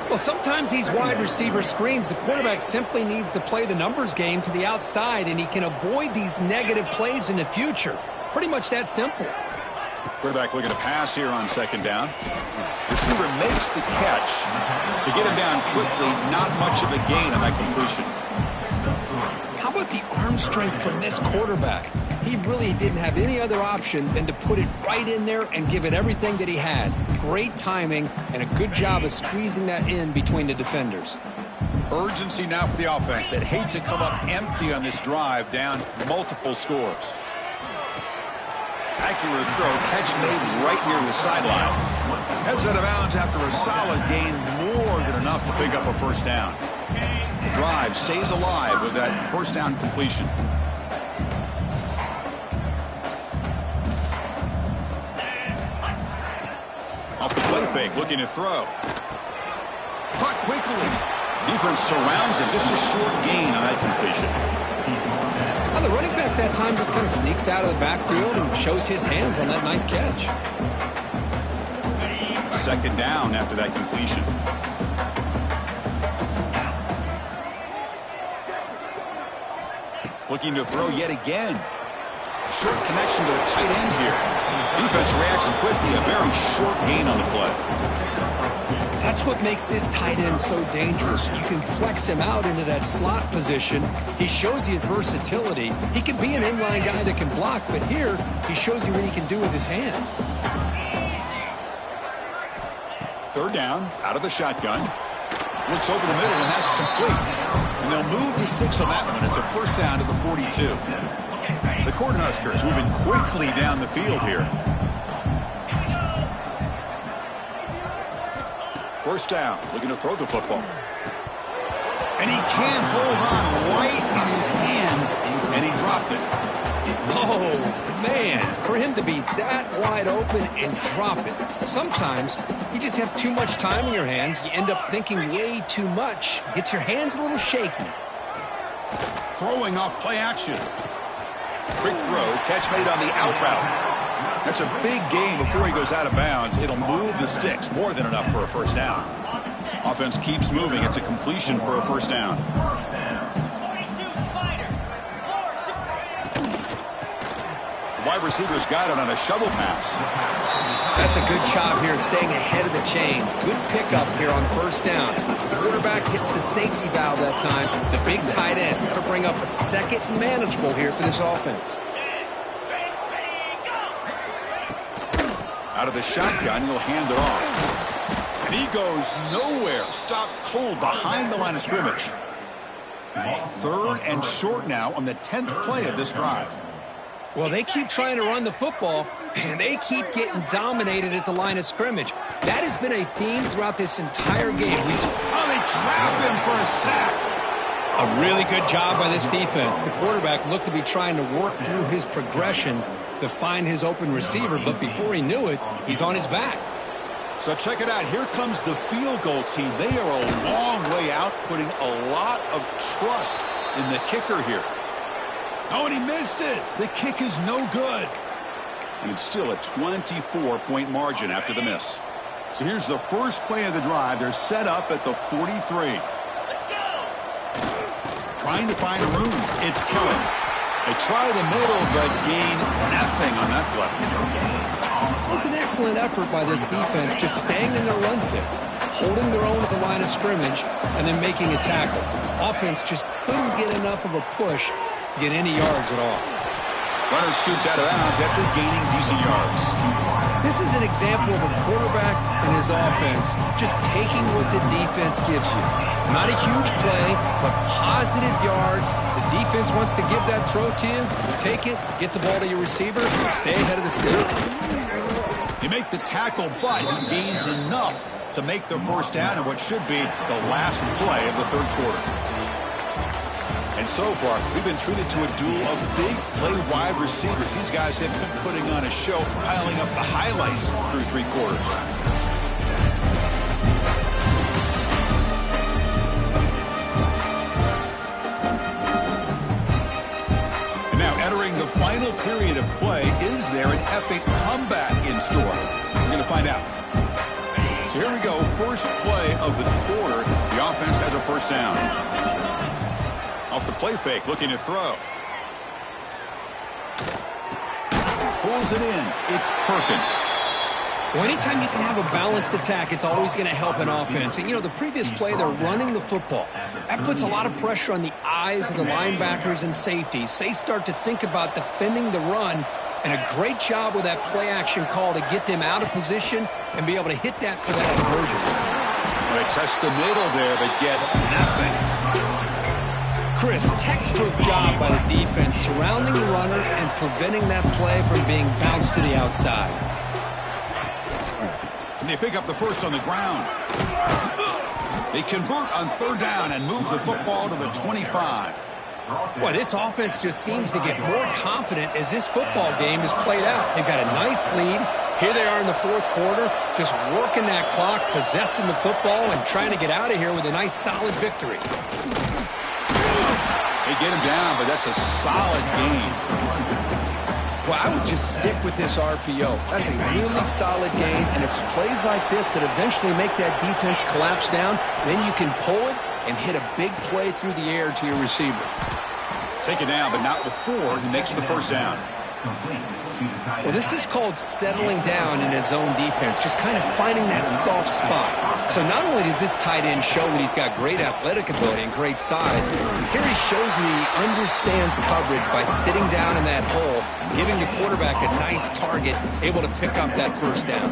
[SPEAKER 3] Well, sometimes these wide receiver screens, the quarterback simply needs to play the numbers game to the outside, and he can avoid these negative plays in the future. Pretty much that simple.
[SPEAKER 1] Quarterback looking to pass here on second down. Receiver makes the catch. To get him down quickly, not much of a gain on that completion.
[SPEAKER 3] How about the arm strength from this quarterback? He really didn't have any other option than to put it right in there and give it everything that he had. Great timing and a good job of squeezing that in between the defenders.
[SPEAKER 1] Urgency now for the offense that hate to come up empty on this drive, down multiple scores. Accurate throw, catch made right near the sideline. Heads out of bounds after a solid gain, more than enough to pick up a first down. The drive stays alive with that first down completion. Off the play fake, looking to throw. Caught quickly. Defense surrounds him. Just a short gain on that completion.
[SPEAKER 3] Well, the running back that time just kind of sneaks out of the backfield and shows his hands on that nice catch.
[SPEAKER 1] Second down after that completion. Looking to throw yet again. Short connection to the tight end here. Defense reacts quickly. A very short gain on the play.
[SPEAKER 3] That's what makes this tight end so dangerous. You can flex him out into that slot position. He shows you his versatility. He can be an inline guy that can block, but here he shows you what he can do with his hands.
[SPEAKER 1] Third down, out of the shotgun. Looks over the middle, and that's complete. And they'll move the 6 on that one. It's a first down to the 42. The Cornhuskers moving quickly down the field here. First down, looking to throw the football. And he can't hold on right in his hands, and he dropped it.
[SPEAKER 3] Oh, man, for him to be that wide open and drop it. Sometimes you just have too much time in your hands. You end up thinking way too much. Gets your hands a little shaky.
[SPEAKER 1] Throwing off play action. Quick throw, catch made on the out route. That's a big gain before he goes out of bounds. It'll move the sticks, more than enough for a first down. Offense keeps moving. It's a completion for a first down. The wide receiver's got it on a shovel pass.
[SPEAKER 3] That's a good job here, staying ahead of the chains. Good pickup here on first down. The quarterback hits the safety valve that time. The big tight end to bring up a second manageable here for this offense.
[SPEAKER 1] Out of the shotgun, he'll hand it off. And he goes nowhere. Stopped cold behind the line of scrimmage. Third and short now on the 10th play of this drive.
[SPEAKER 2] Well, they keep trying to run the football, and they keep getting dominated at the line of scrimmage. That has been a theme throughout this entire game.
[SPEAKER 1] Oh, they trap him for a sack.
[SPEAKER 2] A really good job by this defense. The quarterback looked to be trying to work through his progressions to find his open receiver, but before he knew it, he's on his back.
[SPEAKER 1] So check it out. Here comes the field goal team. They are a long way out, putting a lot of trust in the kicker here. Oh, and he missed it. The kick is no good. And it's still a 24-point margin after the miss. So here's the first play of the drive. They're set up at the 43.
[SPEAKER 4] Let's go.
[SPEAKER 1] Trying to find room. It's Kelly. They try the middle, but gain nothing on that play.
[SPEAKER 2] It was an excellent effort by this defense, just staying in their run fits, holding their own at the line of scrimmage, and then making a tackle. Offense just couldn't get enough of a push to get any yards at all.
[SPEAKER 1] Runner scoots out of bounds after gaining decent yards.
[SPEAKER 2] This is an example of a quarterback and his offense just taking what the defense gives you. Not a huge play, but positive yards. The defense wants to give that throw to you. You take it, get the ball to your receiver, stay ahead of the sticks.
[SPEAKER 1] You make the tackle, but he gains enough to make the first down in what should be the last play of the third quarter. And so far, we've been treated to a duel of big play wide receivers. These guys have been putting on a show, piling up the highlights through three quarters. And now entering the final period of play, is there an epic comeback in store? We're going to find out. So here we go, first play of the quarter. The offense has a first down. Off the play fake, looking to throw. Pulls it in. It's Perkins.
[SPEAKER 2] Well, anytime you can have a balanced attack, it's always going to help an offense. And, you know, the previous play, they're running the football. That puts a lot of pressure on the eyes of the linebackers and safeties. They start to think about defending the run, and a great job with that play-action call to get them out of position and be able to hit that for that conversion.
[SPEAKER 1] They test the middle there, but get nothing.
[SPEAKER 2] Chris, textbook job by the defense surrounding the runner and preventing that play from being bounced to the outside.
[SPEAKER 1] And they pick up the first on the ground. They convert on third down and move the football to the 25.
[SPEAKER 2] Boy, this offense just seems to get more confident as this football game is played out. They've got a nice lead. Here they are in the fourth quarter, just working that clock, possessing the football, and trying to get out of here with a nice, solid victory.
[SPEAKER 1] They get him down, but that's a solid gain.
[SPEAKER 3] Well, I would just stick with this RPO. That's a really solid gain, and it's plays like this that eventually make that defense collapse down. Then you can pull it and hit a big play through the air to your receiver.
[SPEAKER 1] Take it down, but not before he makes the first down.
[SPEAKER 2] Well, this is called settling down in his own defense, just kind of finding that soft spot. So not only does this tight end show that he's got great athletic ability and great size, here he shows that he understands coverage by sitting down in that hole, giving the quarterback a nice target, able to pick up that first down.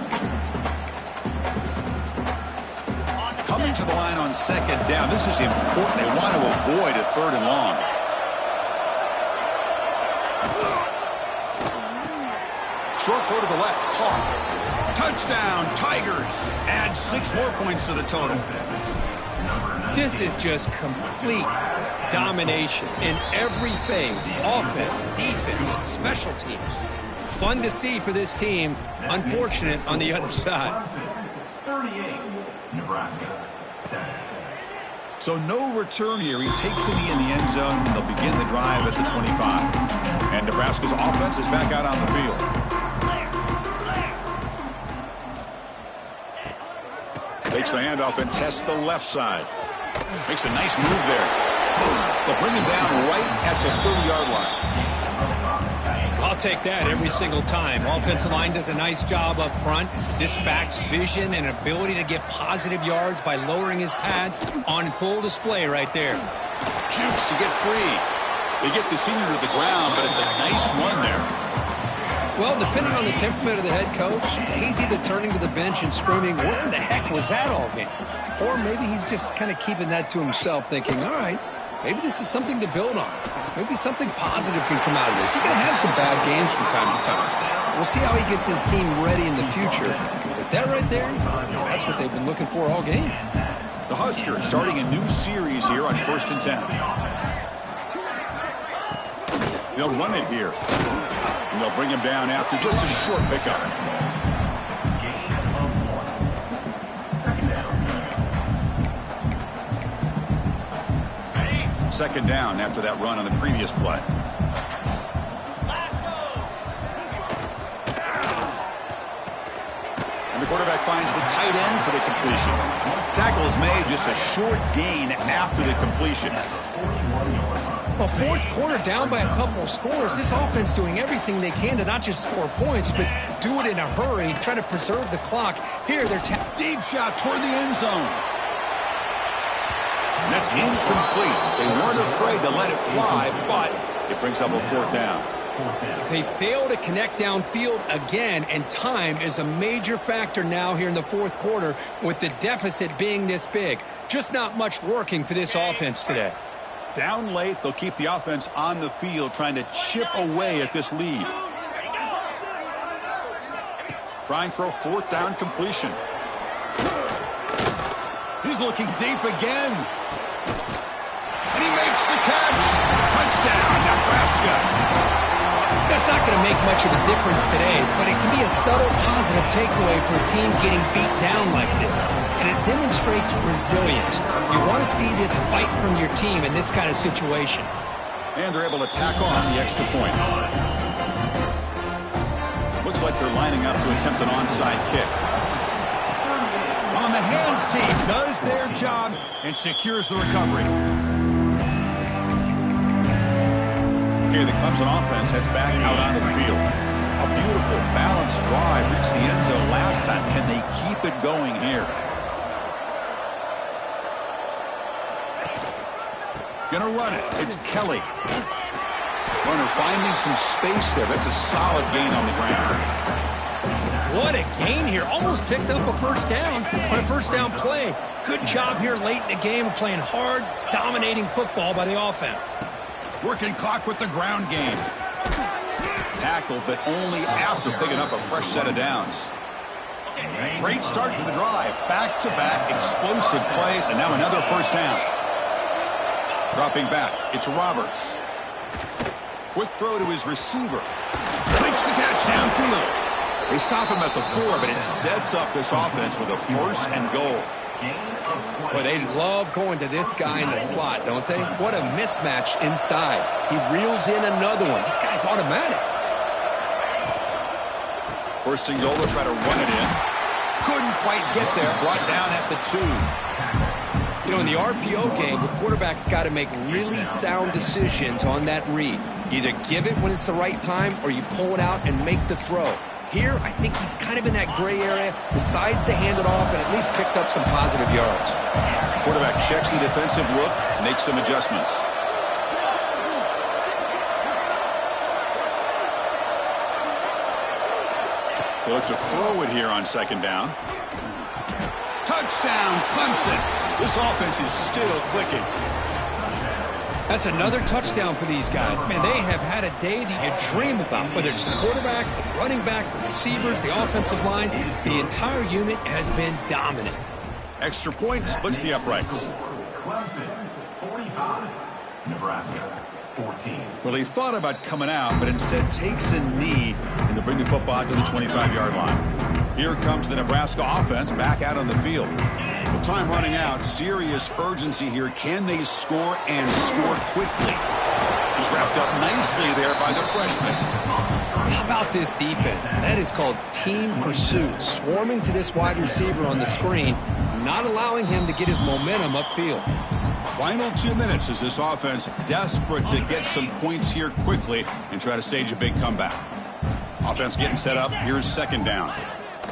[SPEAKER 1] Coming to the line on second down, this is important. They want to avoid a third and long. Short throw to the left, caught. Touchdown, Tigers. Add 6 more points to the total.
[SPEAKER 2] This is just complete domination in every phase. Offense, defense, special teams. Fun to see for this team. Unfortunate on the other side.
[SPEAKER 5] 38, Nebraska, 7.
[SPEAKER 1] So no return here. He takes it in the end zone, and they'll begin the drive at the 25. And Nebraska's offense is back out on the field. Takes the handoff and tests the left side. Makes a nice move there. They'll bring him down right at the 30-yard line.
[SPEAKER 2] I'll take that every single time. Offensive line does a nice job up front. This back's vision and ability to get positive yards by lowering his pads on full display right there.
[SPEAKER 1] Jukes to get free. They get the senior to the ground, but it's a nice run there.
[SPEAKER 2] Well, depending on the temperament of the head coach, he's either turning to the bench and screaming, where the heck was that all game? Or maybe he's just kind of keeping that to himself, thinking, all right,
[SPEAKER 3] maybe this is something to build on. Maybe something positive can come out of this. You're going to have some bad games from time to time. We'll see how he gets his team ready in the future. But that right there, that's what they've been looking for all game.
[SPEAKER 1] The Huskers starting a new series here on 1st and 10. They'll run it here. And they'll bring him down after just a short pickup. Second down after that run on the previous play. And the quarterback finds the tight end for the completion. Tackle is made, just a short gain after the completion.
[SPEAKER 2] Well, fourth quarter down by a couple of scores. This offense doing everything they can to not just score points, but do it in a hurry, try to preserve the clock. Here, they're
[SPEAKER 1] deep shot toward the end zone. And that's incomplete. They weren't afraid to let it fly, but it brings up a 4th down.
[SPEAKER 2] They fail to connect downfield again, and time is a major factor now here in the fourth quarter with the deficit being this big. Just not much working for this offense today.
[SPEAKER 1] Down late, they'll keep the offense on the field trying to chip away at this lead. Trying for a 4th down completion. He's looking deep again. And he makes the catch. Touchdown, Nebraska.
[SPEAKER 2] That's not going to make much of a difference today, but it can be a subtle positive takeaway for a team getting beat down like this. And it demonstrates resilience. You want to see this fight from your team in this kind of situation.
[SPEAKER 1] And they're able to tack on the extra point. Looks like they're lining up to attempt an onside kick. On the hands team does their job and secures the recovery. Okay, the Clemson offense heads back out onto the field. A beautiful, balanced drive reached the end zone last time. Can they keep it going here? Gonna run it. It's Kelly. Runner finding some space there. That's a solid gain on the ground.
[SPEAKER 2] What a gain here. Almost picked up a 1st down on a 1st down play. Good job here late in the game of playing hard, dominating football by the offense.
[SPEAKER 1] Working clock with the ground game. Tackled, but only after picking up a fresh set of downs. Great start to the drive. Back-to-back explosive plays, and now another 1st down. Dropping back, it's Roberts. Quick throw to his receiver. Makes the catch downfield. They stop him at the 4, but it sets up this offense with a 1st and goal.
[SPEAKER 3] Boy, they love going to this guy in the slot, don't they? What a mismatch inside. He reels in another one. This guy's automatic.
[SPEAKER 1] 1st and goal, they'll try to run it in. Couldn't quite get there. Brought down at the 2.
[SPEAKER 3] You know, in the RPO game, the quarterback's got to make really sound decisions on that read. Either give it when it's the right time or you pull it out and make the throw. Here, I think he's kind of in that gray area, decides to hand it off, and at least picked up some positive yards.
[SPEAKER 1] Quarterback checks the defensive look, makes some adjustments. They look to throw it here on 2nd down. Touchdown, Clemson. This offense is still clicking.
[SPEAKER 2] That's another touchdown for these guys. Man, they have had a day that you dream about, whether it's the quarterback, the running back, the receivers, the offensive line. The entire unit has been dominant.
[SPEAKER 1] Extra point splits the uprights.
[SPEAKER 5] Clemson 45, Nebraska 14.
[SPEAKER 1] Well, he thought about coming out, but instead takes a knee and to bring the football to the 25-yard line. Here comes the Nebraska offense back out on the field. With time running out, serious urgency here. Can they score and score quickly? He's wrapped up nicely there by the freshman.
[SPEAKER 3] How about this defense? That is called team pursuit. Swarming to this wide receiver on the screen, not allowing him to get his momentum upfield.
[SPEAKER 1] Final 2 minutes as this offense desperate to get some points here quickly and try to stage a big comeback. Offense getting set up. Here's 2nd down.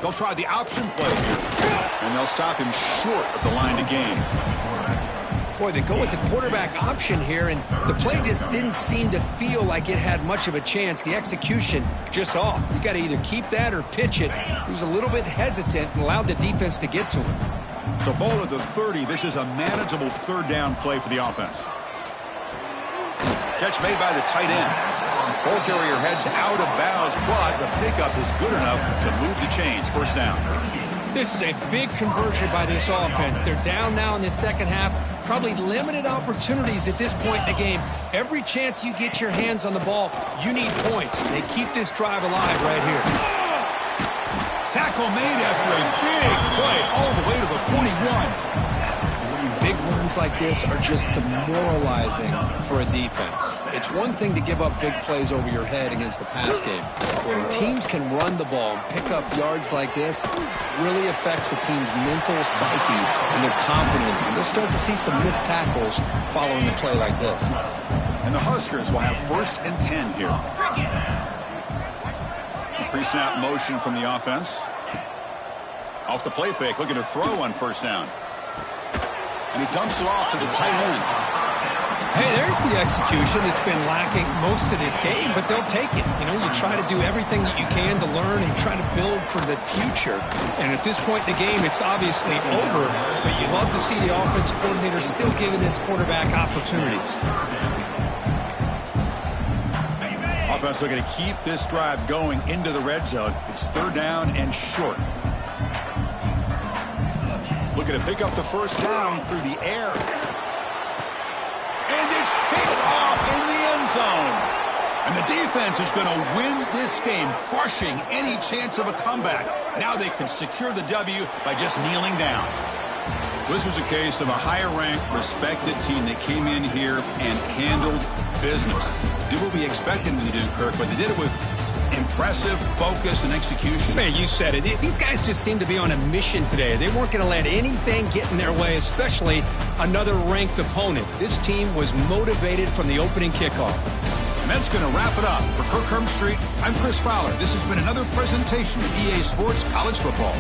[SPEAKER 1] They'll try the option play here, and they'll stop him short of the line to gain.
[SPEAKER 3] Boy, they go with the quarterback option here, and the play just didn't seem to feel like it had much of a chance. The execution just off. You got to either keep that or pitch it. He was a little bit hesitant and allowed the defense to get to him.
[SPEAKER 1] So ball at the 30. This is a manageable 3rd down play for the offense. Catch made by the tight end. Ball carrier heads out of bounds, but the pickup is good enough to move the chains. First down.
[SPEAKER 2] This is a big conversion by this offense. They're down now in the second half. Probably limited opportunities at this point in the game. Every chance you get your hands on the ball, you need points. They keep this drive alive right here.
[SPEAKER 1] Tackle made after a big play all the way to the 41.
[SPEAKER 3] Big runs like this are just demoralizing for a defense. It's one thing to give up big plays over your head against the pass game. When teams can run the ball and pick up yards like this, it really affects the team's mental psyche and their confidence. And they'll start to see some missed tackles following a play like this.
[SPEAKER 1] And the Huskers will have 1st and 10 here. Pre-snap motion from the offense. Off the play fake, looking to throw on first down. And he dumps it off to the tight end.
[SPEAKER 2] Hey, there's the execution. It's been lacking most of this game, but they'll take it. You know, you try to do everything that you can to learn and try to build for the future. And at this point in the game, it's obviously over, but you love to see the offense coordinator still giving this quarterback opportunities.
[SPEAKER 1] Offense looking to keep this drive going into the red zone. It's 3rd down and short. Looking to pick up the first down through the air. And it's picked off in the end zone. And the defense is going to win this game, crushing any chance of a comeback. Now they can secure the W by just kneeling down. This was a case of a higher-ranked, respected team that came in here and handled business. Did what we expected them to do, Kirk, but they did it with impressive focus and execution.
[SPEAKER 2] Man, you said it. These guys just seem to be on a mission today. They weren't going to let anything get in their way, especially another ranked opponent. This team was motivated from the opening kickoff.
[SPEAKER 1] And that's going to wrap it up. For Kirk Hermstreet, I'm Chris Fowler. This has been another presentation of EA Sports College Football.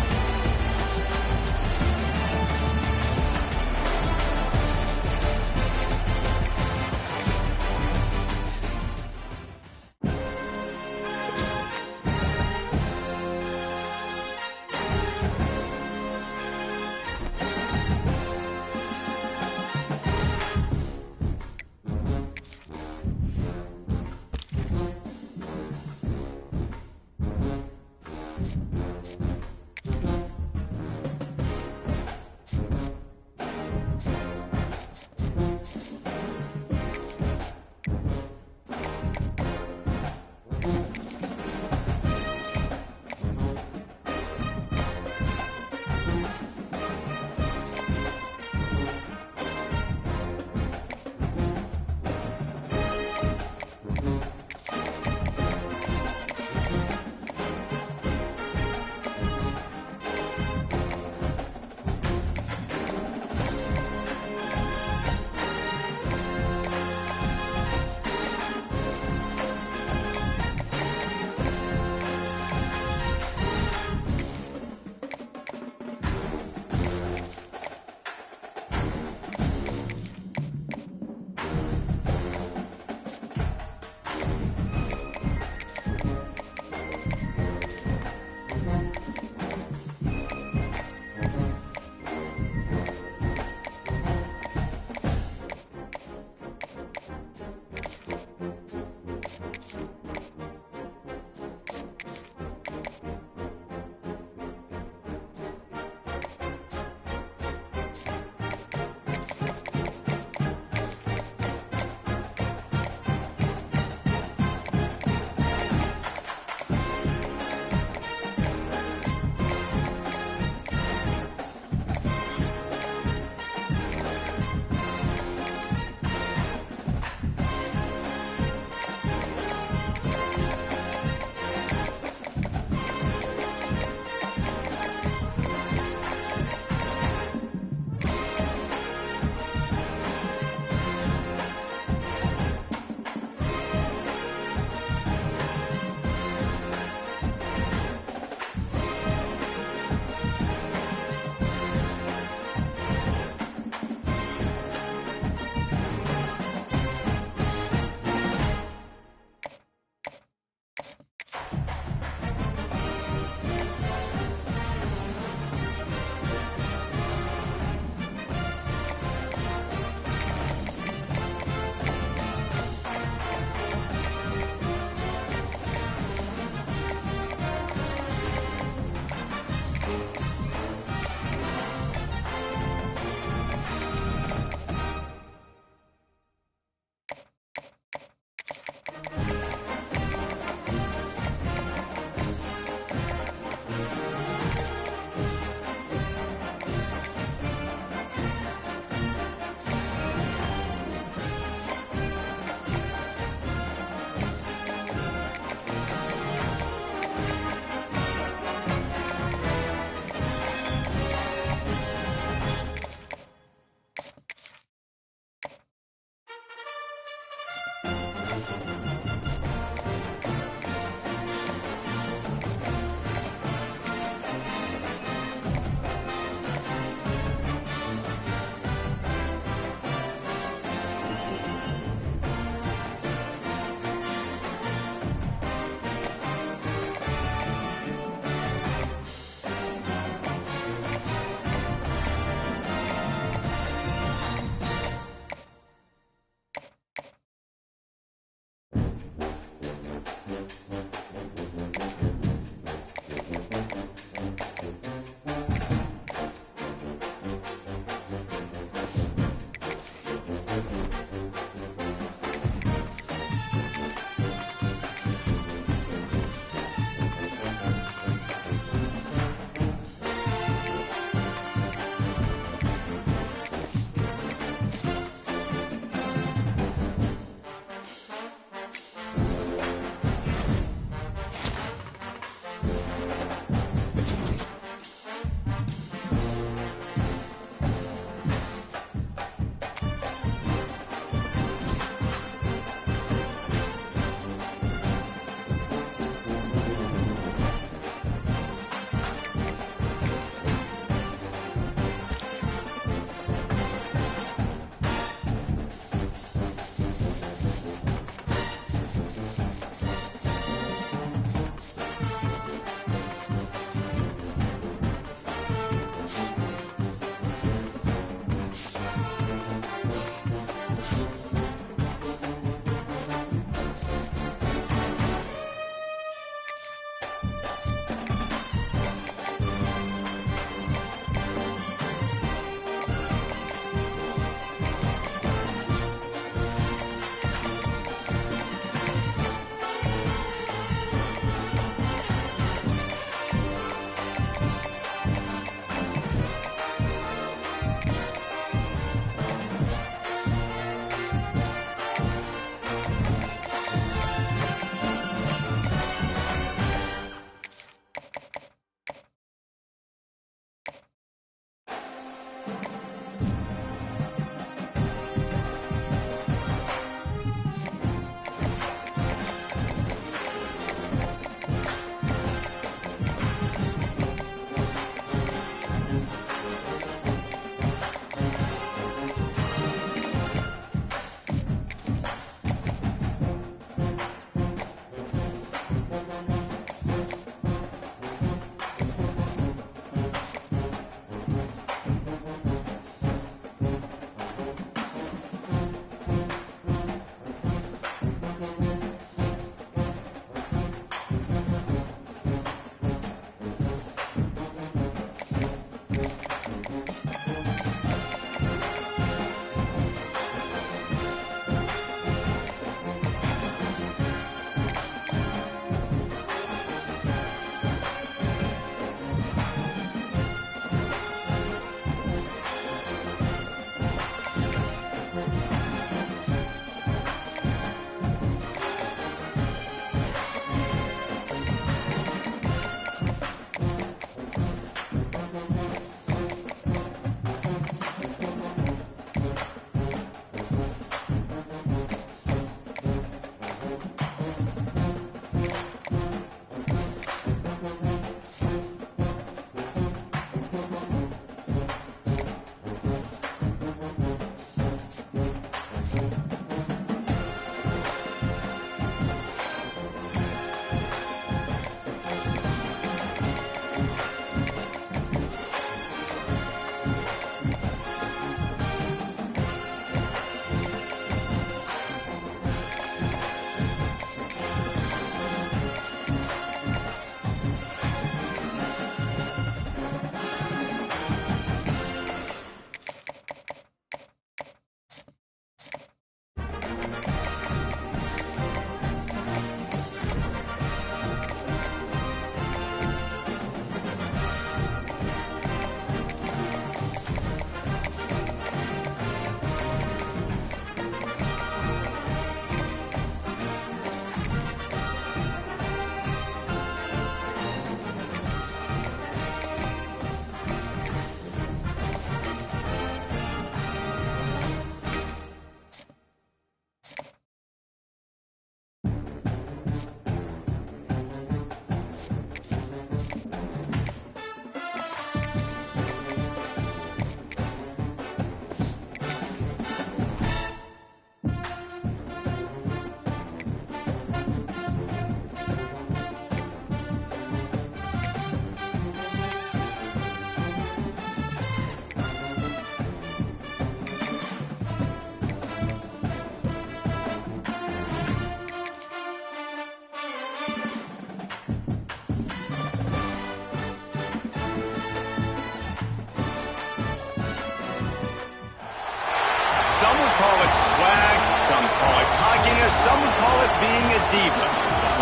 [SPEAKER 6] some would call it being a diva.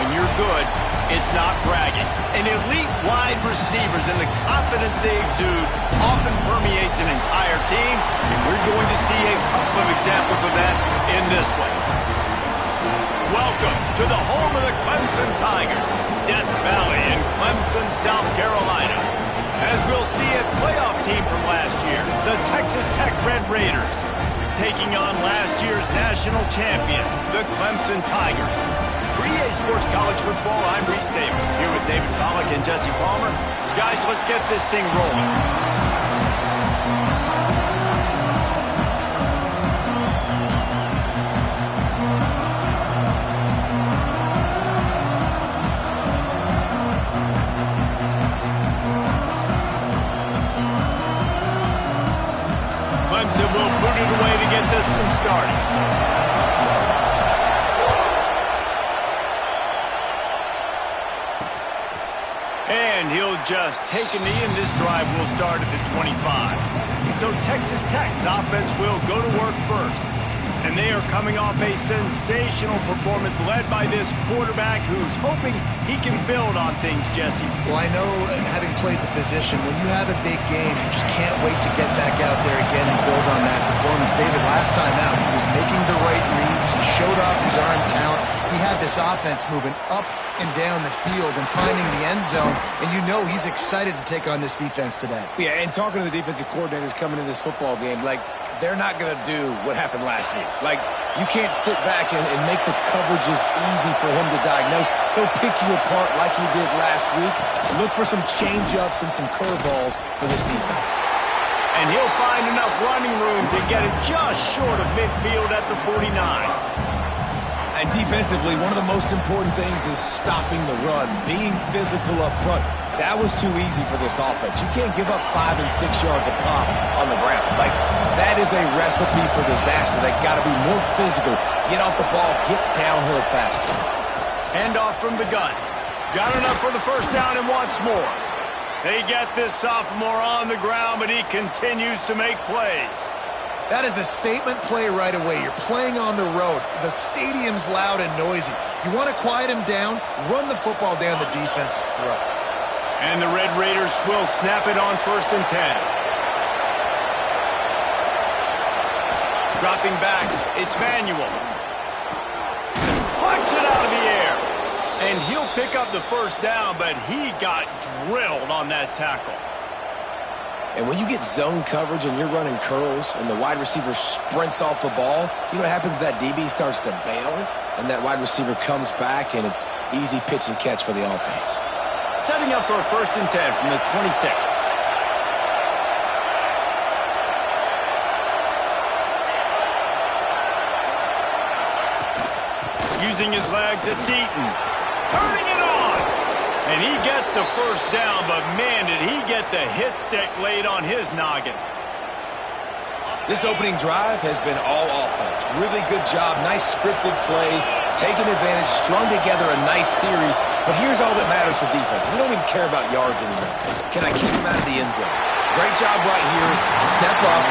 [SPEAKER 6] When you're good, it's not bragging. And elite wide receivers and the confidence they exude often permeates an entire team, and we're going to see a couple of examples of that in this one. Welcome to the home of the Clemson Tigers, Death Valley in Clemson, South Carolina. As we'll see a playoff team from last year, the Texas Tech Red Raiders, taking on last year's national champions, the Clemson Tigers. For EA Sports College Football, I'm Reese Davis, here with David Pollack and Jesse Palmer. Guys, let's get this thing rolling. Clemson will boot it away to get this one started. And he'll just take a knee, and this drive will start at the 25. So Texas Tech's offense will go to work first. And they are coming off a sensational performance led by this quarterback who's hoping he can build on things, Jesse.
[SPEAKER 7] Well, I know, having played the position, when you have a big game, you just can't wait to get back out there again and build on that performance. David, last time out, he was making the right reads. He showed off his arm talent. He had this offense moving up and down the field and finding the end zone, and you know he's excited to take on this defense today.
[SPEAKER 3] Yeah, and talking to the defensive coordinators coming in this football game, like, they're not going to do what happened last week. Like, you can't sit back and make the coverages easy for him to diagnose. He'll pick you apart like he did last week. Look for some change-ups and some curveballs for this defense.
[SPEAKER 6] And he'll find enough running room to get it just short of midfield at the 49.
[SPEAKER 3] And defensively, one of the most important things is stopping the run, being physical up front. That was too easy for this offense. You can't give up 5 and 6 yards a pop on the ground. Like, that is a recipe for disaster. They got to be more physical. Get off the ball, get downhill faster.
[SPEAKER 6] Handoff from the gun. Got enough for the first down and wants more. They get this sophomore on the ground, but he continues to make plays.
[SPEAKER 7] That is a statement play right away. You're playing on the road. The stadium's loud and noisy. You want to quiet him down, run the football down the defense's throat.
[SPEAKER 6] And the Red Raiders will snap it on 1st and 10. Dropping back, it's Manuel. Plucks it out of the air. And he'll pick up the first down, but he got drilled on that tackle.
[SPEAKER 3] And when you get zone coverage and you're running curls and the wide receiver sprints off the ball, you know what happens? That DB starts to bail, and that wide receiver comes back, and it's easy pitch and catch for the offense.
[SPEAKER 6] Setting up for a 1st and 10 from the 26. Using his legs at Deaton. Turning it on! And he gets the first down, but man, did he get the hit stick laid on his noggin.
[SPEAKER 3] This opening drive has been all offense. Really good job, nice scripted plays, taking advantage, strung together a nice series. But here's all that matters for defense. We don't even care about yards anymore. Can I keep him out of the end zone? Great job right here. Step up,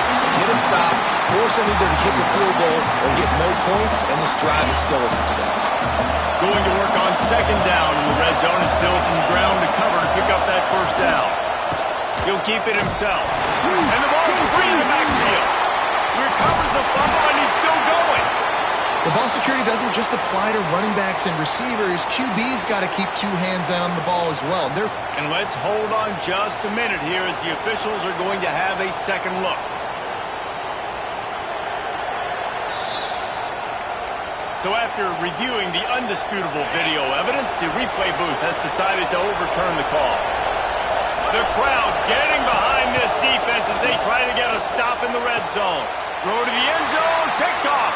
[SPEAKER 3] get a stop, force him either to kick a field goal or get no points, and this drive is still a success.
[SPEAKER 6] Going to work on 2nd down in the red zone, and still some ground to cover to pick up that first down. He'll keep it himself. And the ball's free in the backfield. Recovers the fumble, and he's still going.
[SPEAKER 7] The ball security doesn't just apply to running backs and receivers. QB's got to keep 2 hands on the ball as well.
[SPEAKER 6] And let's hold on just a minute here as the officials are going to have a second look. So after reviewing the undisputable video evidence, the replay booth has decided to overturn the call. The crowd getting behind this defense as they try to get a stop in the red zone. Throw to the end zone, picked off.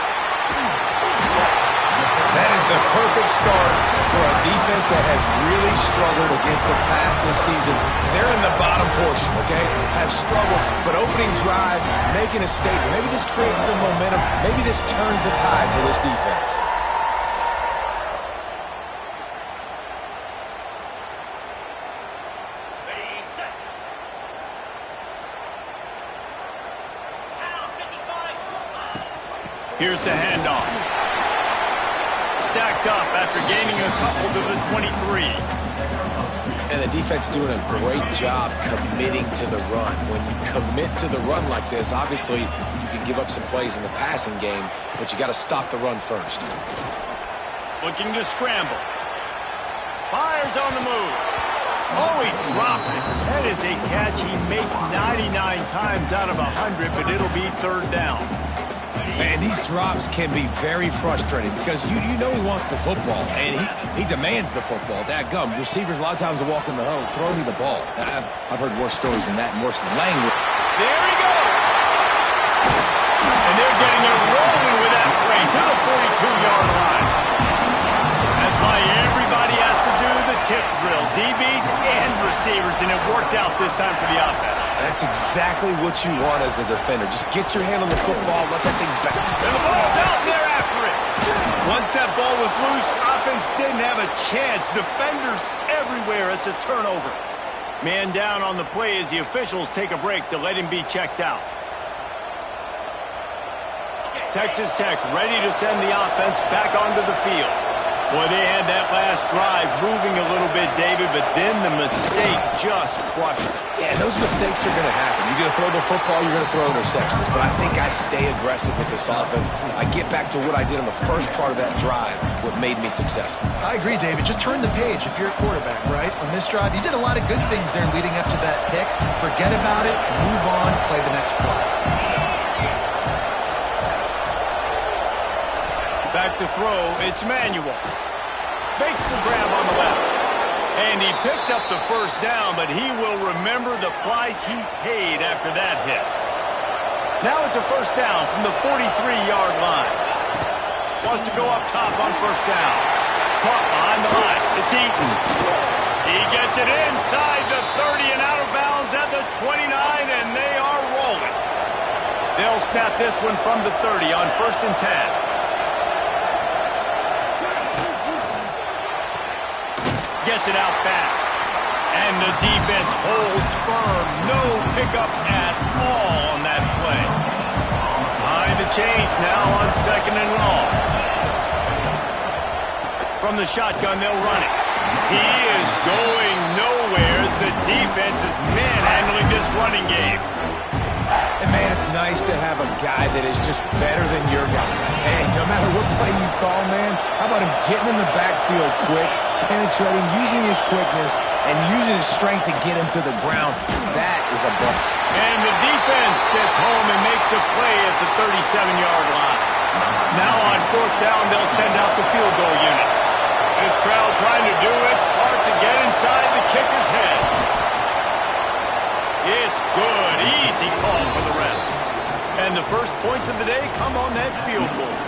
[SPEAKER 3] That is the perfect start for a defense that has really struggled against the pass this season. They're in the bottom portion, okay? Have struggled, but opening drive, making a statement. Maybe this creates some momentum. Maybe this turns the tide for this defense.
[SPEAKER 6] Here's the handoff. stacked up after gaining a couple to the 23.
[SPEAKER 3] And the defense doing a great job committing to the run. When you commit to the run like this, obviously you can give up some plays in the passing game, but you got to stop the run first.
[SPEAKER 6] Looking to scramble. Fires on the move. Oh, he drops it. That is a catch he makes 99 times out of 100, but it'll be third down.
[SPEAKER 3] Man, these drops can be very frustrating because you know he wants the football, and he demands the football. Dadgum, receivers a lot of times will walk in the huddle, throw me the ball. I've heard worse stories than that and worse language.
[SPEAKER 6] There he goes! And they're getting it rolling with that play to the 42-yard line. That's why everybody has to do the tip drill, DBs and receivers, and it worked out this time for the offense.
[SPEAKER 3] That's exactly what you want as a defender. Just get your hand on the football, let that thing back.
[SPEAKER 6] And the ball's out, and they're after it. Once that ball was loose, offense didn't have a chance. Defenders everywhere. It's a turnover. Man down on the play as the officials take a break to let him be checked out. Texas Tech ready to send the offense back onto the field. Boy, they had that last drive moving a little bit, David, but then the mistake just crushed it.
[SPEAKER 3] Yeah, those mistakes are going to happen. You're going to throw the football, you're going to throw interceptions. But I think I stay aggressive with this offense. I get back to what I did on the first part of that drive, what made me successful.
[SPEAKER 7] I agree, David. Just turn the page if you're a quarterback, right? On this drive, you did a lot of good things there leading up to that pick. Forget about it, move on, play the next play.
[SPEAKER 6] Back to throw, it's Manuel. Makes the grab on the left. And he picks up the first down, but he will remember the price he paid after that hit. Now it's a first down from the 43-yard line. Wants to go up top on first down. Caught behind the line. It's Eaton. He gets it inside the 30 and out of bounds at the 29, and they are rolling. They'll snap this one from the 30 on 1st and 10. Gets it out fast. And the defense holds firm. No pickup at all on that play. Behind the chains now on 2nd and long. From the shotgun, they'll run it. He is going nowhere as the defense is manhandling this running game.
[SPEAKER 3] And, man, it's nice to have a guy that is just better than your guys. And no matter what play you call, man, how about him getting in the backfield quick, penetrating, using his quickness, and using his strength to get him to the ground? That is a ball.
[SPEAKER 6] And the defense gets home and makes a play at the 37-yard line. Now on 4th down, they'll send out the field goal unit. This crowd trying to do its part to get inside the kicker's head. It's good. Easy call for the refs. And the first points of the day come on that field goal.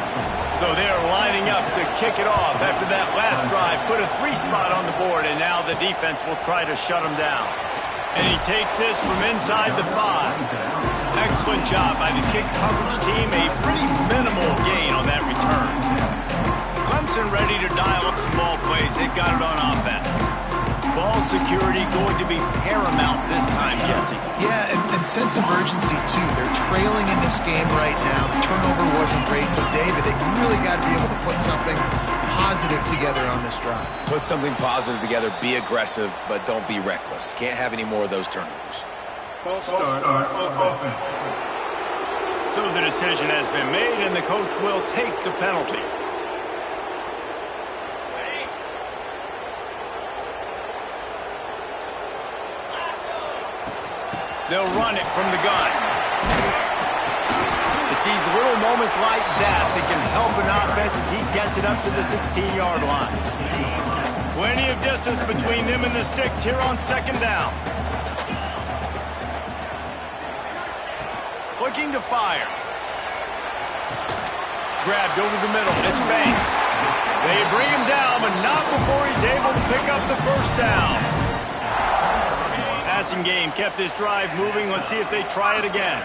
[SPEAKER 6] So they're lining up to kick it off after that last drive. Put a 3-spot on the board, and now the defense will try to shut him down. And he takes this from inside the 5. Excellent job by the kick coverage team. A pretty minimal gain on that return. Clemson ready to dial up some ball plays. They've got it on offense. Ball security going to be paramount this time, Jesse.
[SPEAKER 7] Yeah, and sense of urgency, too. They're trailing in this game right now. The turnover wasn't great. So, David, they really got to be able to put something positive together on this drive.
[SPEAKER 3] Put something positive together, be aggressive, but don't be reckless. Can't have any more of those turnovers.
[SPEAKER 5] False start of offense.
[SPEAKER 6] So the decision has been made, and the coach will take the penalty. They'll run it from the gun. It's these little moments like that that can help an offense as he gets it up to the 16-yard line. Plenty of distance between them and the sticks here on 2nd down. Looking to fire. Grabbed over the middle. It's Banks. They bring him down, but not before he's able to pick up the first down. Passing game kept this drive moving. Let's see if they try it again.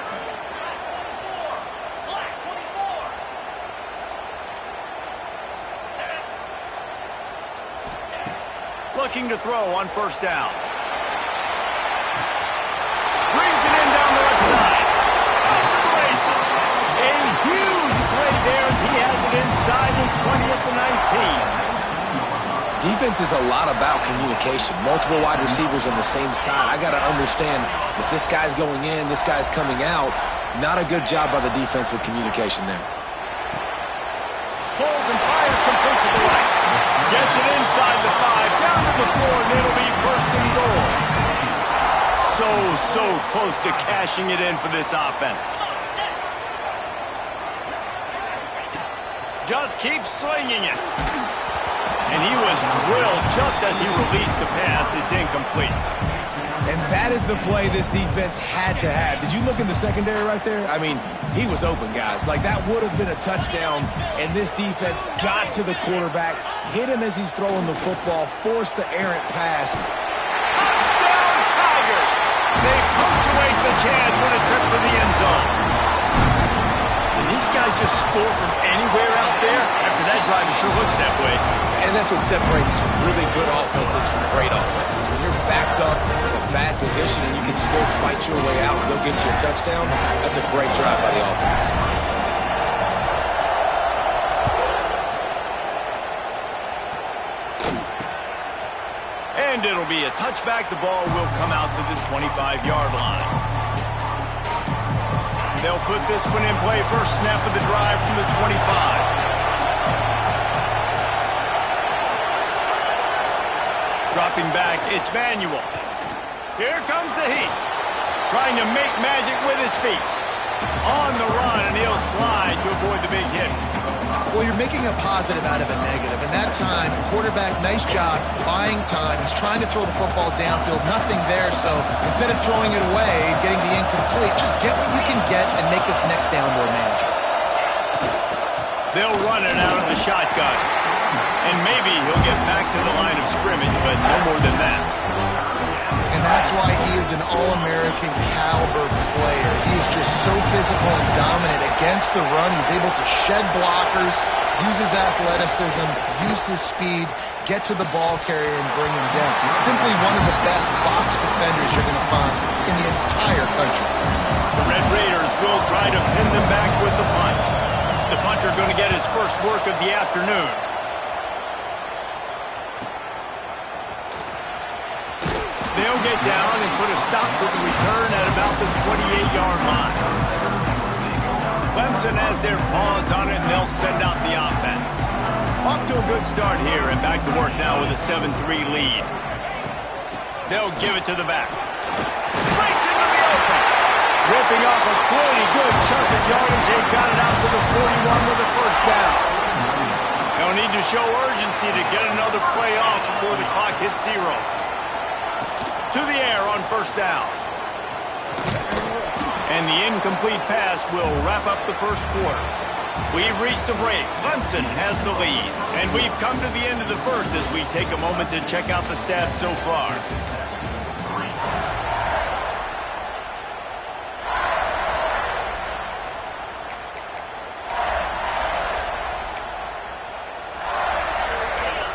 [SPEAKER 6] Looking to throw on 1st down. Brings it in down the right side. Off to the races. A huge play there as he has it inside the 20 at the 19.
[SPEAKER 3] Defense is a lot about communication. Multiple wide receivers on the same side. I got to understand if this guy's going in, this guy's coming out. Not a good job by the defense with communication there.
[SPEAKER 6] Pulls and fires complete to the right. Gets it inside the 5, down to the 4, and it'll be first and goal. So close to cashing it in for this offense. Just keeps slinging it. And he was drilled just as he released the pass. It's incomplete.
[SPEAKER 3] And that is the play this defense had to have. Did you look in the secondary right there? I mean, he was open, guys. Like, that would have been a touchdown, and this defense got to the quarterback, hit him as he's throwing the football, forced the errant pass.
[SPEAKER 6] Touchdown, Tigers! They punctuate the chance with a trip to the end zone. And these guys just score from anywhere out there. After that drive, it sure looks that way.
[SPEAKER 3] And that's what separates really good offenses from great offenses. When you're backed up in a bad position and you can still fight your way out and go get you a touchdown, that's a great drive by the offense.
[SPEAKER 6] And it'll be a touchback. The ball will come out to the 25-yard line. They'll put this one in play. First snap of the drive from the 25. Dropping back, it's Manuel. Here comes the heat. Trying to make magic with his feet. On the run, and he'll slide to avoid the big hit.
[SPEAKER 7] Well, you're making a positive out of a negative. And that time, quarterback, nice job, buying time. He's trying to throw the football downfield, nothing there. So instead of throwing it away, getting the incomplete, just get what you can get and make this next down more manageable.
[SPEAKER 6] They'll run it out of the shotgun. And maybe he'll get back to the line of scrimmage, but no more than that.
[SPEAKER 7] And that's why he is an All-American caliber player. He is just so physical and dominant against the run. He's able to shed blockers, use his athleticism, use his speed, get to the ball carrier and bring him down. He's simply one of the best box defenders you're going to find in the entire country.
[SPEAKER 6] The Red Raiders will try to pin them back with the punt. The punter going to get his first work of the afternoon. They'll get down and put a stop to the return at about the 28-yard line. Clemson has their paws on it, and they'll send out the offense. Off to a good start here, and back to work now with a 7-3 lead. They'll give it to the back. Breaks into the open. Ripping off a pretty good chunk of yardage. They've got it out to the 41 with a first down. They'll need to show urgency to get another play off before the clock hits 0. To the air on first down. And the incomplete pass will wrap up the first quarter. We've reached a break. Clemson has the lead. And we've come to the end of the first as we take a moment to check out the stats so far.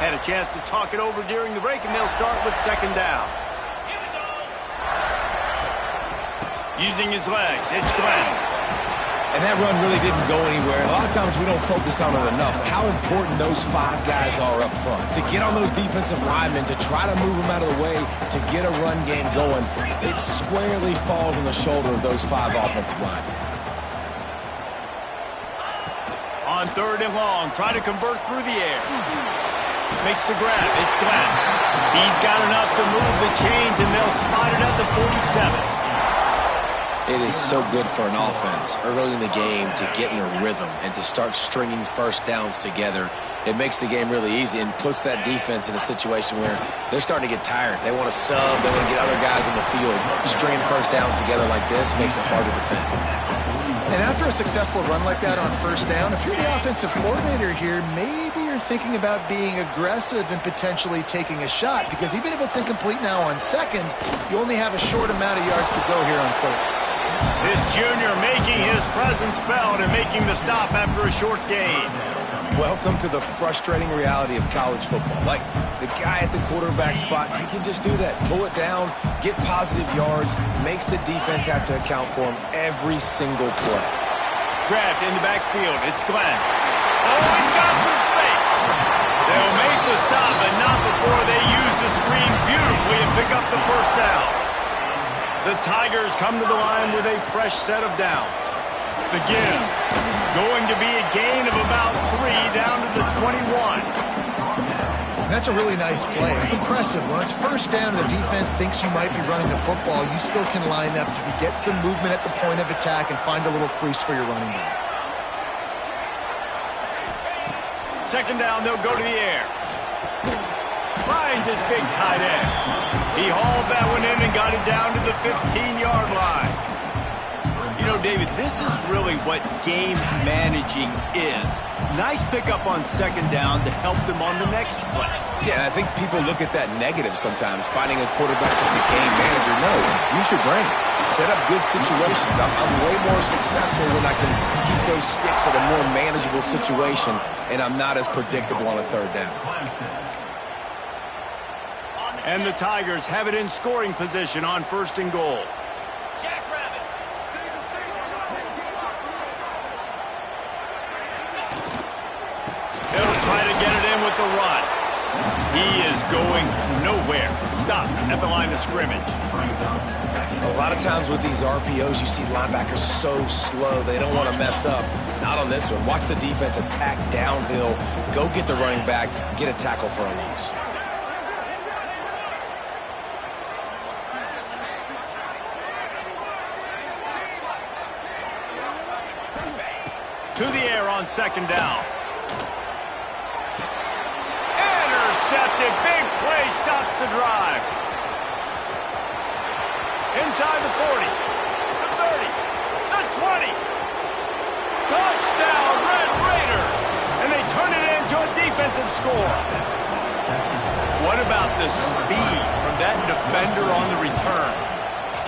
[SPEAKER 6] Had a chance to talk it over during the break, and they'll start with second down. Using his legs, it's Glenn.
[SPEAKER 3] And that run really didn't go anywhere. A lot of times we don't focus on it enough. How important those 5 guys are up front. To get on those defensive linemen, to try to move them out of the way, to get a run game going, it squarely falls on the shoulder of those 5 offensive linemen.
[SPEAKER 6] On third and long, trying to convert through the air. Makes the grab, it's Glenn. He's got enough to move the chains, and they'll spot it at the 47.
[SPEAKER 3] It is so good for an offense early in the game to get in a rhythm and to start stringing first downs together. It makes the game really easy and puts that defense in a situation where they're starting to get tired. They want to sub. They want to get other guys in the field. Stringing first downs together like this makes it hard to defend.
[SPEAKER 7] And after a successful run like that on first down, if you're the offensive coordinator here, maybe you're thinking about being aggressive and potentially taking a shot, because even if it's incomplete now on second, you only have a short amount of yards to go here on third.
[SPEAKER 6] This junior making his presence felt and making the stop after a short gain.
[SPEAKER 3] Welcome to the frustrating reality of college football. Like, the guy at the quarterback spot, he can just do that. Pull it down, get positive yards, makes the defense have to account for him every single play.
[SPEAKER 6] Grabbed in the backfield, it's Glenn. Oh, he's got some space. before they use the screen beautifully and pick up the first down. The Tigers come to the line with a fresh set of downs. The give. Going to be a gain of about 3 down to the 21.
[SPEAKER 7] That's a really nice play. It's impressive. When it's first down and the defense thinks you might be running the football, you still can line up. You can get some movement at the point of attack and find a little crease for your running back.
[SPEAKER 6] Second down, they'll go to the air. Finds his big tight end. He hauled that one in and got it down to the 15-yard line. You know, David, this is really what game managing is. Nice pickup on second down to help them on the next play.
[SPEAKER 8] Yeah, I think people look at that negative sometimes, finding a quarterback that's a game manager. No, use your brain. Set up good situations. I'm way more successful when I can keep those sticks at a more manageable situation, and I'm not as predictable on a third down.
[SPEAKER 6] And the Tigers have it in scoring position on first and goal. He'll try to get it in with the run. He is going nowhere. Stop at the line of scrimmage.
[SPEAKER 8] A lot of times with these RPOs, you see linebackers so slow, they don't want to mess up. Not on this one. Watch the defense attack downhill, go get the running back, get a tackle for a loss.
[SPEAKER 6] To the air on second down. Intercepted. Big play stops the drive. Inside the 40. The 30. The 20. Touchdown, Red Raiders. And they turn it into a defensive score. What about the speed from that defender on the return?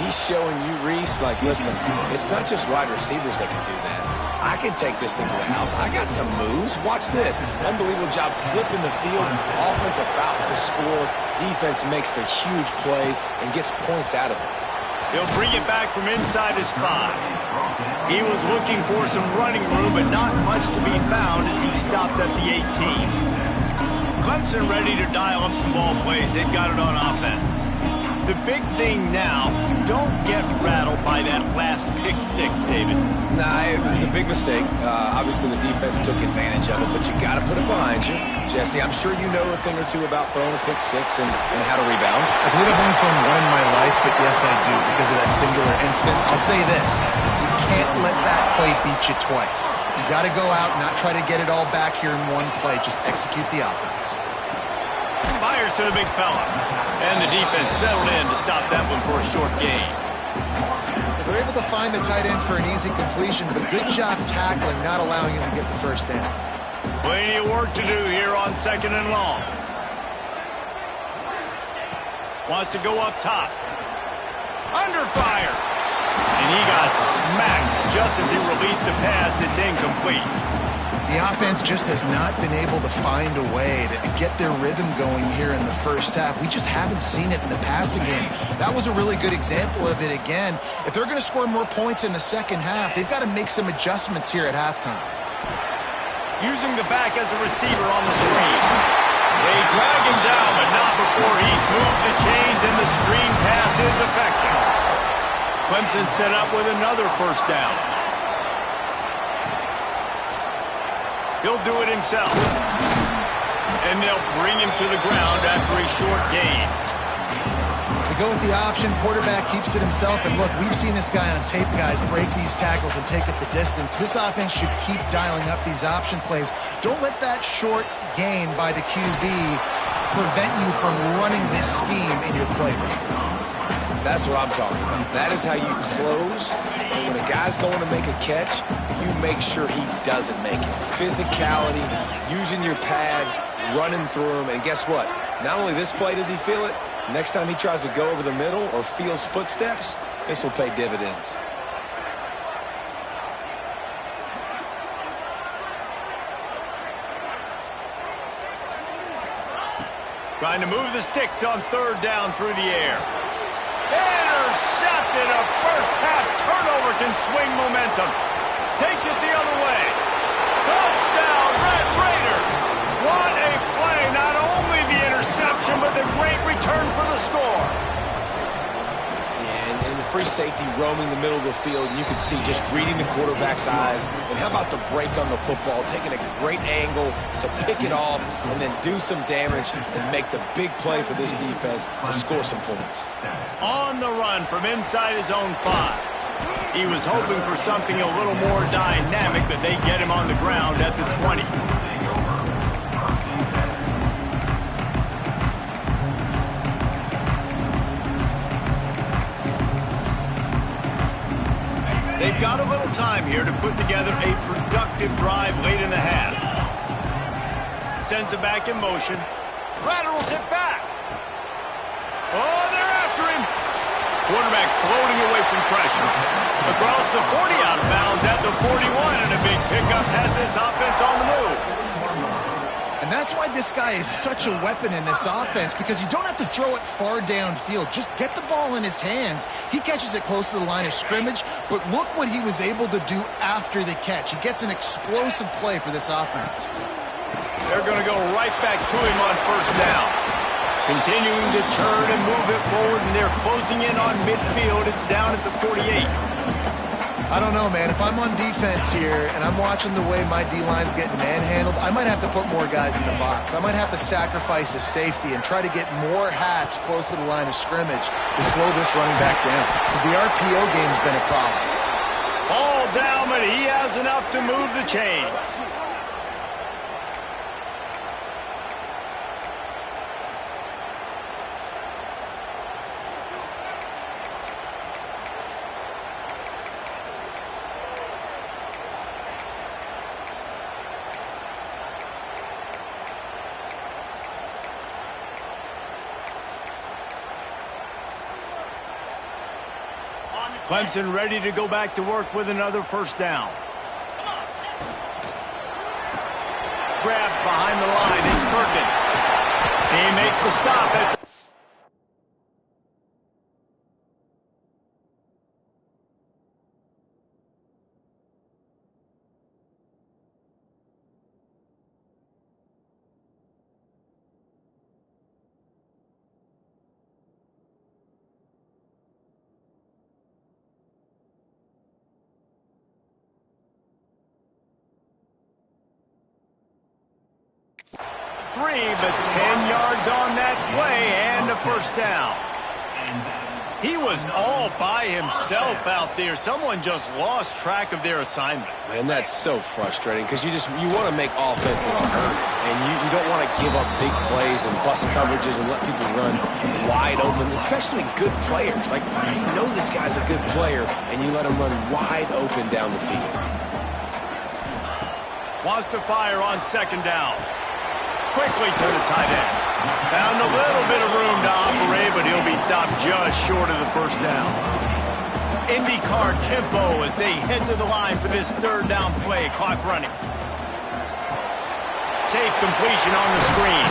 [SPEAKER 8] He's showing you, Reese, like, listen, it's not just wide receivers that can do that. I can take this thing to the house. I got some moves. Watch this. Unbelievable job flipping the field. Offense about to score. Defense makes the huge plays and gets points out of it.
[SPEAKER 6] He'll bring it back from inside his 5. He was looking for some running room, but not much to be found as he stopped at the 18. Clemson ready to dial up some ball plays. They've got it on offense. The big thing now, don't get rattled by that last pick 6, David.
[SPEAKER 8] Nah, it was a big mistake. Obviously, the defense took advantage of it, but you got to put it behind you. Jesse, I'm sure you know a thing or two about throwing a pick 6 and how to rebound.
[SPEAKER 7] I believe I've only thrown one in my life, but yes, I do, because of that singular instance. I'll say this. You can't let that play beat you twice. You got to go out and not try to get it all back here in one play. Just execute the offense.
[SPEAKER 6] Fires to the big fella. And the defense settled in to stop that one for a short gain.
[SPEAKER 7] They're able to find the tight end for an easy completion, but good job tackling, not allowing him to get the first down.
[SPEAKER 6] Plenty of work to do here on second and long. Wants to go up top. Under fire. And he got smacked just as he released the pass. It's incomplete.
[SPEAKER 7] The offense just has not been able to find a way to get their rhythm going here in the first half. We just haven't seen it in the passing game. That was a really good example of it again. If they're going to score more points in the second half, they've got to make some adjustments here at halftime.
[SPEAKER 6] Using the back as a receiver on the screen. They drag him down, but not before he's moved the chains, and the screen pass is effective. Clemson set up with another first down. He'll do it himself. And they'll bring him to the ground after a short gain.
[SPEAKER 7] They go with the option. Quarterback keeps it himself. And look, we've seen this guy on tape, guys, break these tackles and take it the distance. This offense should keep dialing up these option plays. Don't let that short gain by the QB prevent you from running this scheme in your playbook.
[SPEAKER 8] That's what I'm talking about. That is how you close. And when a guy's going to make a catch, you make sure he doesn't make it. Physicality, using your pads, running through them. And guess what? Not only this play does he feel it, next time he tries to go over the middle or feels footsteps, this will pay dividends.
[SPEAKER 6] Trying to move the sticks on third down through the air. Intercepted. A first-half turnover can swing momentum. Takes it the other way. Touchdown, Red Raiders. What a play. Not only the interception,
[SPEAKER 8] free safety roaming the middle of the field, and you can see just reading the quarterback's eyes. And how about the break on the football, taking a great angle to pick it off and then do some damage and make the big play for this defense to score some points.
[SPEAKER 6] On the run from inside his own 5. He was hoping for something a little more dynamic, but they get him on the ground at the 20. They've got a little time here to put together a productive drive late in the half. Sends it back in motion. Laterals it back. Oh, they're after him. Quarterback floating away from pressure. Across the 40 out of bounds at the 41, and a big pickup has this offense on the move.
[SPEAKER 7] And that's why this guy is such a weapon in this offense, because you don't have to throw it far downfield. Just get the ball in his hands. He catches it close to the line of scrimmage, but look what he was able to do after the catch. He gets an explosive play for this offense.
[SPEAKER 6] They're going to go right back to him on first down. Continuing to turn and move it forward, and they're closing in on midfield. It's down at the 48.
[SPEAKER 7] I don't know, man. If I'm on defense here and I'm watching the way my D-line's getting manhandled, I might have to put more guys in the box. I might have to sacrifice a safety and try to get more hats close to the line of scrimmage to slow this running back down, because the RPO game's been a problem.
[SPEAKER 6] All down, but he has enough to move the chains. Clemson ready to go back to work with another first down. Grabbed behind the line. It's Perkins. He makes the stop at the 3, but 10 yards on that play and a first down. He was all by himself out there. Someone just lost track of their assignment.
[SPEAKER 8] Man, that's so frustrating, because you want to make offenses earn it, and you don't want to give up big plays and bust coverages and let people run wide open, especially good players. Like, you know this guy's a good player, and you let him run wide open down the field.
[SPEAKER 6] Wants to fire on second down. Quickly to the tight end. Found a little bit of room to operate, but he'll be stopped just short of the first down. IndyCar tempo as they head to the line for this third down play. Clock running. Safe completion on the screen.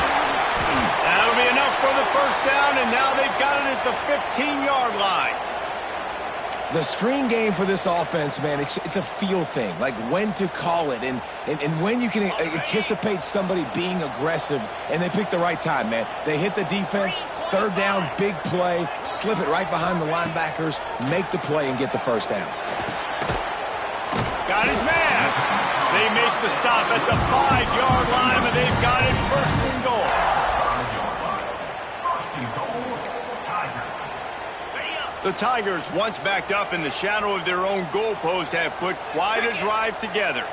[SPEAKER 6] That'll be enough for the first down, and now they've got it at the 15-yard line.
[SPEAKER 8] The screen game for this offense, man, it's a feel thing, like when to call it and when you can anticipate somebody being aggressive, and they pick the right time, man. They hit the defense, third down, big play, slip it right behind the linebackers, make the play, and get the first down.
[SPEAKER 6] Got his man. They make the stop at the 5-yard line, but they've got it first and goal. The Tigers, once backed up in the shadow of their own goalpost, have put quite a drive together.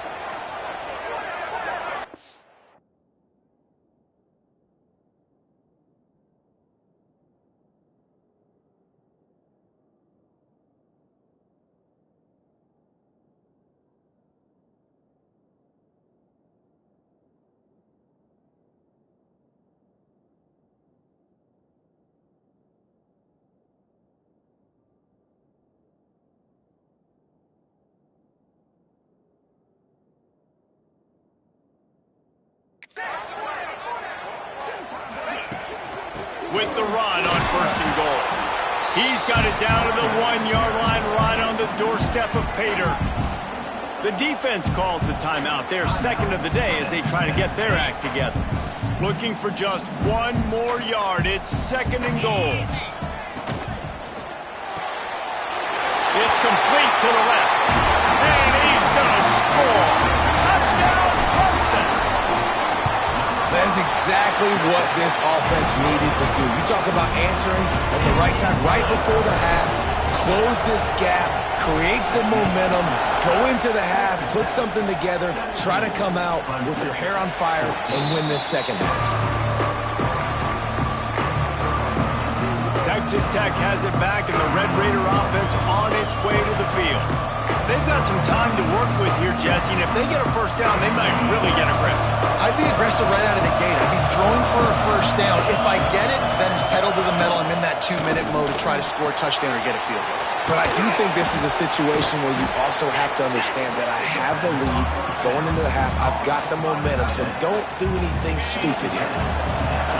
[SPEAKER 6] With the run on first and goal. He's got it down to the 1-yard line, right on the doorstep of Pater. The defense calls the timeout. They're second of the day as they try to get their act together. Looking for just one more yard. It's second and goal. It's complete to the left. And he's going to score. Touchdown, Clemson.
[SPEAKER 8] That's exactly what this offense needed to do. You talk about answering at the right time, right before the half. Close this gap, create some momentum, go into the half, put something together, try to come out with your hair on fire and win this second half.
[SPEAKER 6] Texas Tech has it back, and the Red Raider offense on its way to the field. They've got some time to work with here, Jesse, and if they get a first down, they might really get aggressive.
[SPEAKER 7] I'd be aggressive right out of the gate. I'd be throwing for a first down. If I get it, then it's pedal to the metal. I'm in that 2-minute mode to try to score a touchdown or get a field goal.
[SPEAKER 8] But I do think this is a situation where you also have to understand that I have the lead going into the half. I've got the momentum, so don't do anything stupid here.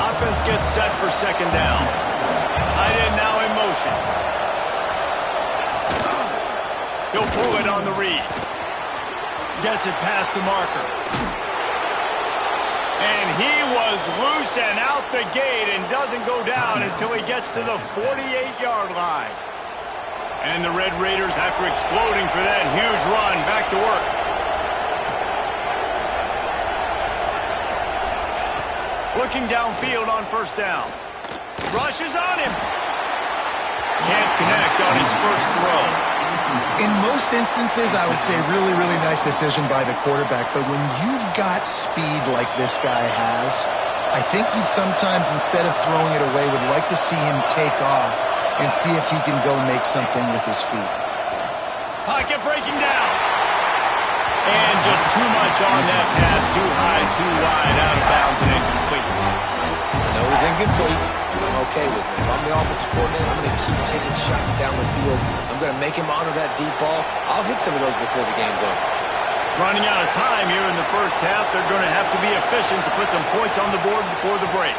[SPEAKER 6] Offense gets set for second down. Tight end now in motion. He'll pull it on the read. Gets it past the marker. And he was loose and out the gate and doesn't go down until he gets to the 48-yard line. And the Red Raiders, after exploding for that huge run, back to work. Looking downfield on first down. Rushes on him. Can't connect on his first throw.
[SPEAKER 7] In most instances, I would say really, really nice decision by the quarterback. But when you've got speed like this guy has, I think you'd sometimes, instead of throwing it away, would like to see him take off and see if he can go make something with his feet.
[SPEAKER 6] Pocket breaking down. And just too much on that pass. Too high, too wide, out of bounds, and incomplete.
[SPEAKER 8] I know it was incomplete. I'm okay with it. If I'm the offensive coordinator, I'm going to keep taking shots down the field. I'm going to make him honor that deep ball. I'll hit some of those before the game's over.
[SPEAKER 6] Running out of time here in the first half. They're going to have to be efficient to put some points on the board before the break.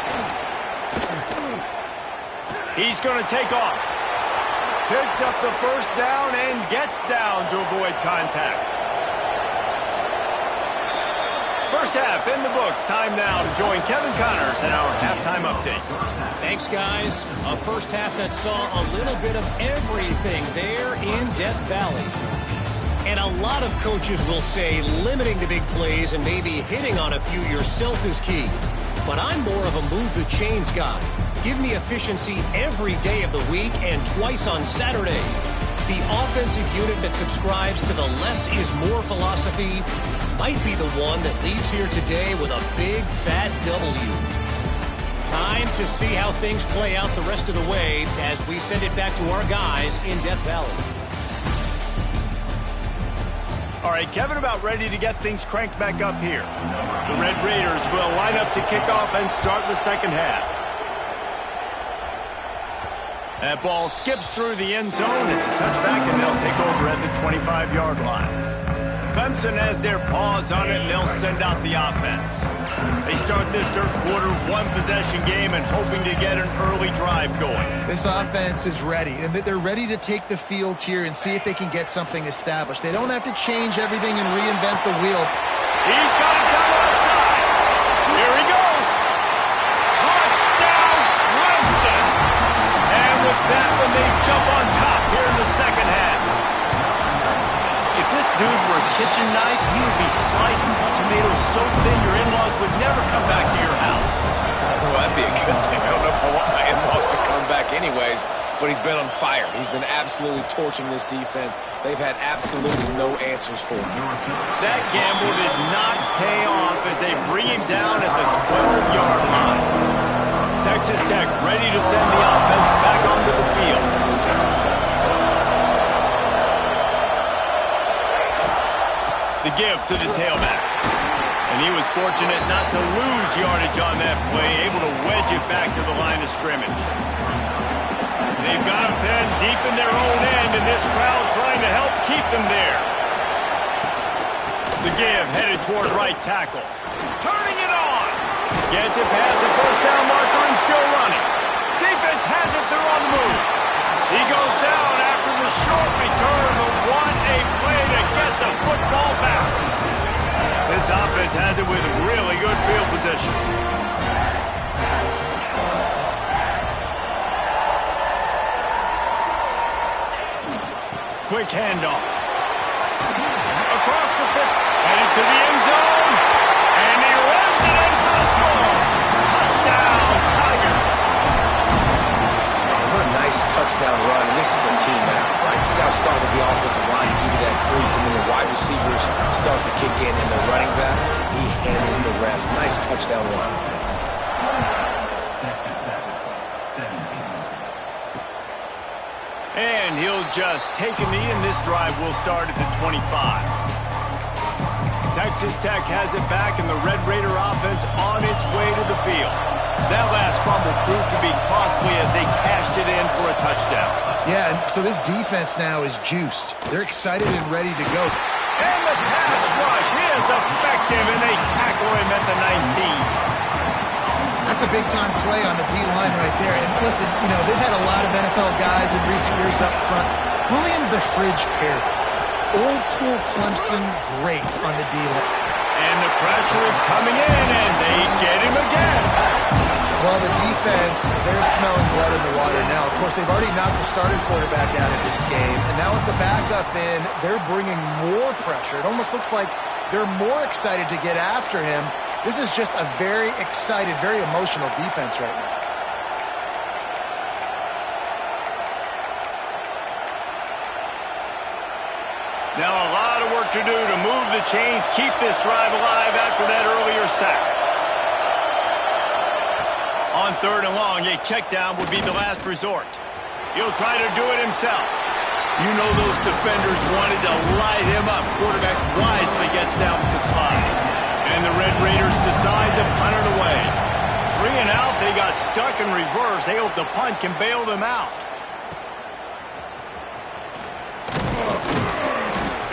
[SPEAKER 6] He's going to take off. Picks up the first down and gets down to avoid contact. First half in the books. Time now to join Kevin Connors in our halftime update.
[SPEAKER 4] Thanks, guys. A first half that saw a little bit of everything there in Death Valley. And a lot of coaches will say limiting the big plays and maybe hitting on a few yourself is key. But I'm more of a move the chains guy. Give me efficiency every day of the week and twice on Saturday. The offensive unit that subscribes to the less is more philosophy might be the one that leaves here today with a big fat W. Time to see how things play out the rest of the way as we send it back to our guys in Death Valley.
[SPEAKER 6] All right, Kevin about ready to get things cranked back up here. The Red Raiders will line up to kick off and start the second half. That ball skips through the end zone. It's a touchback, and they'll take over at the 25-yard line. Clemson has their paws on it, and they'll send out the offense. They start this third quarter one-possession game and hoping to get an early drive going.
[SPEAKER 7] This offense is ready, and they're ready to take the field here and see if they can get something established. They don't have to change everything and reinvent the wheel.
[SPEAKER 6] He's got it down outside. Here he goes. Touchdown, Clemson. And with that one, they jump on top here in the second half. If this dude were a kitchen knife, he would be slicing tomatoes so thin your in-laws would never come back to your house.
[SPEAKER 8] Well, that'd be a good thing. I don't know if I want my in-laws to come back anyways, but he's been on fire. He's been absolutely torching this defense. They've had absolutely no answers for him.
[SPEAKER 6] That gamble did not pay off as they bring him down at the 12-yard line. Texas Tech ready to send the offense back onto the field. The give to the tailback. And he was fortunate not to lose yardage on that play, able to wedge it back to the line of scrimmage. They've got him pinned deep in their own end, and this crowd trying to help keep them there. The give headed toward right tackle. Turning it on. Gets it past the first down marker and still running. Defense has it, they're on the move. He goes down after the short return, but what a play to get the football back. This offense has it with really good field position. quick handoff. Across the 50, headed to the end zone, and he runs it in for the score. Touchdown, Tigers.
[SPEAKER 8] What a nice touchdown run, and this is a team effort, right? It's got to start with the offensive line to give you that crease, and then the wide receivers start to kick in, and the running back, he handles the rest. Nice touchdown run.
[SPEAKER 6] And he'll just take a knee, and this drive will start at the 25. Texas Tech has it back, and the Red Raider offense on its way to the field. That last fumble proved to be costly as they cashed it in for a touchdown.
[SPEAKER 7] Yeah, and so this defense now is juiced. They're excited and ready to go.
[SPEAKER 6] And the pass rush is effective, and they tackle him at the 19.
[SPEAKER 7] That's a big-time play on the D-line right there. And listen, you know, they've had a lot of NFL guys in recent years up front. William the Fridge Perry, old-school Clemson, great on the D-line.
[SPEAKER 6] And the pressure is coming in, and they get him again.
[SPEAKER 7] Well, the defense, they're smelling blood in the water now. Of course, they've already knocked the starting quarterback out of this game. And now with the backup in, they're bringing more pressure. It almost looks like they're more excited to get after him. This is just a very excited, very emotional defense right now.
[SPEAKER 6] Now a lot of work to do to move the chains, keep this drive alive after that earlier sack. On 3rd and long, a check down would be the last resort. He'll try to do it himself. You know those defenders wanted to light him up. Quarterback wisely gets down with the slide. And the Red Raiders decide to punt it away. 3 and out, they got stuck in reverse. They hope the punt can bail them out.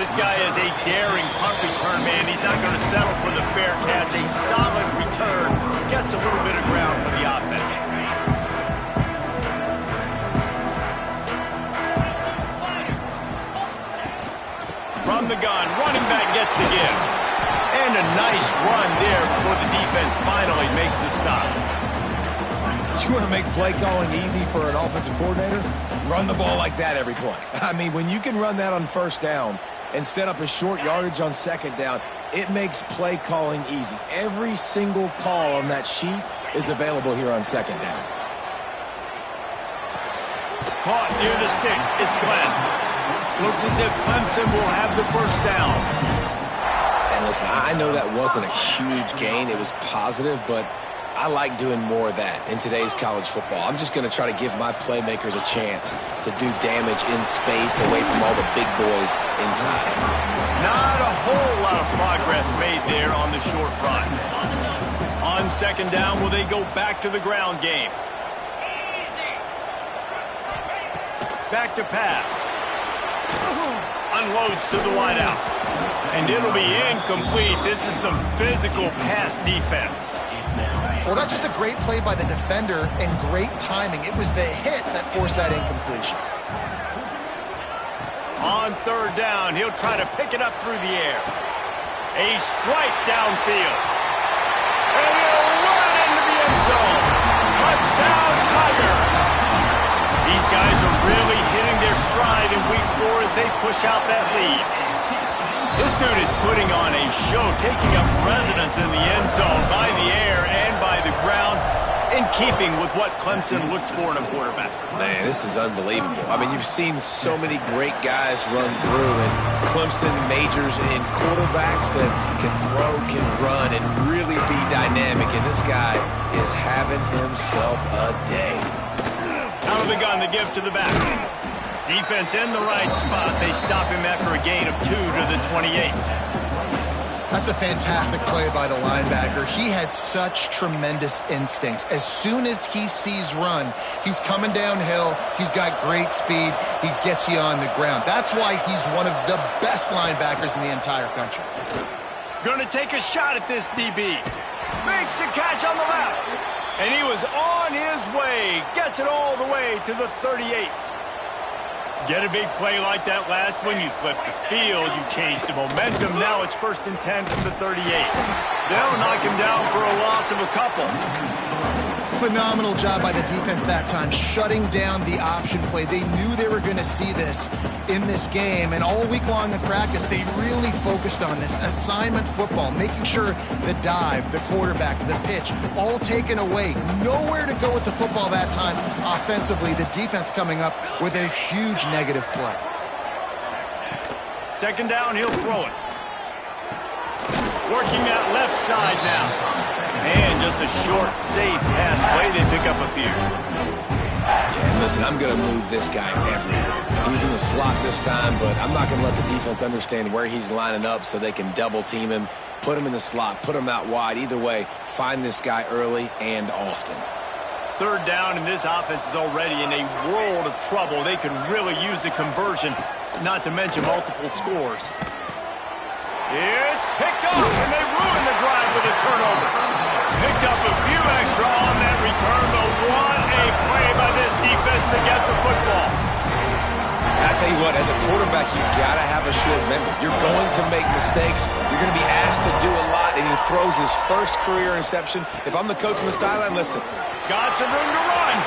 [SPEAKER 6] This guy is a daring punt return man. He's not going to settle for the fair catch. A solid return. Gets a little bit of ground for the offense. From the gun, running back gets the give. And a nice run there before the defense finally makes the stop.
[SPEAKER 8] You want to make play calling easy for an offensive coordinator? Run the ball like that every play. I mean, when you can run that on 1st down and set up a short yardage on 2nd down, it makes play calling easy. Every single call on that sheet is available here on 2nd down.
[SPEAKER 6] Caught near the sticks. It's Glenn. Looks as if Clemson will have the 1st down.
[SPEAKER 8] And listen, I know that wasn't a huge gain. It was positive, but I like doing more of that in today's college football. I'm just going to try to give my playmakers a chance to do damage in space away from all the big boys inside.
[SPEAKER 6] Not a whole lot of progress made there on the short run. On 2nd down, will they go back to the ground game? Back to pass. Unloads to the wideout. And it'll be incomplete. This is some physical pass defense.
[SPEAKER 7] Well, that's just a great play by the defender and great timing. It was the hit that forced that incompletion.
[SPEAKER 6] On 3rd down, he'll try to pick it up through the air. A strike downfield. And he'll run it into the end zone. Touchdown, Tigers. These guys are really hitting their stride in week 4 as they push out that lead. This dude is putting on a show, taking up residence in the end zone by the air and by the ground, in keeping with what Clemson looks for in a quarterback.
[SPEAKER 8] Man, this is unbelievable. I mean, you've seen so many great guys run through, and Clemson majors in quarterbacks that can throw, can run, and really be dynamic, and this guy is having himself a day.
[SPEAKER 6] Out of the gun to give to the back. Defense in the right spot. They stop him after a gain of 2 to the 28.
[SPEAKER 7] That's a fantastic play by the linebacker. He has such tremendous instincts. As soon as he sees run, he's coming downhill. He's got great speed. He gets you on the ground. That's why he's one of the best linebackers in the entire country.
[SPEAKER 6] Going to take a shot at this DB. Makes the catch on the left. And he was on his way. Gets it all the way to the 38. Get a big play like that last one, you flip the field, you change the momentum. Now it's 1st and 10 from the 38. They'll knock him down for a loss of a couple.
[SPEAKER 7] Phenomenal job by the defense that time, shutting down the option play. They knew they were going to see this in this game, and all week long in practice, they really focused on this assignment football, making sure the dive, the quarterback, the pitch, all taken away. Nowhere to go with the football that time offensively. The defense coming up with a huge negative play.
[SPEAKER 6] Second down, he'll throw it. Working that left side now. And just a short, safe pass play. They pick up a few.
[SPEAKER 8] Yeah, and listen, I'm going to move this guy everywhere. He was in the slot this time, but I'm not going to let the defense understand where he's lining up so they can double team him, put him in the slot, put him out wide. Either way, find this guy early and often.
[SPEAKER 6] Third down, and this offense is already in a world of trouble. They could really use a conversion, not to mention multiple scores. It's picked up, and they ruin the drive with a turnover. Picked up a few extra on that return, but what a play by this defense to get the football.
[SPEAKER 8] I tell you what, as a quarterback, you got to have a short memory. You're going to make mistakes. You're going to be asked to do a lot, and he throws his first career interception. If I'm the coach on the sideline, listen.
[SPEAKER 6] Got some room to run.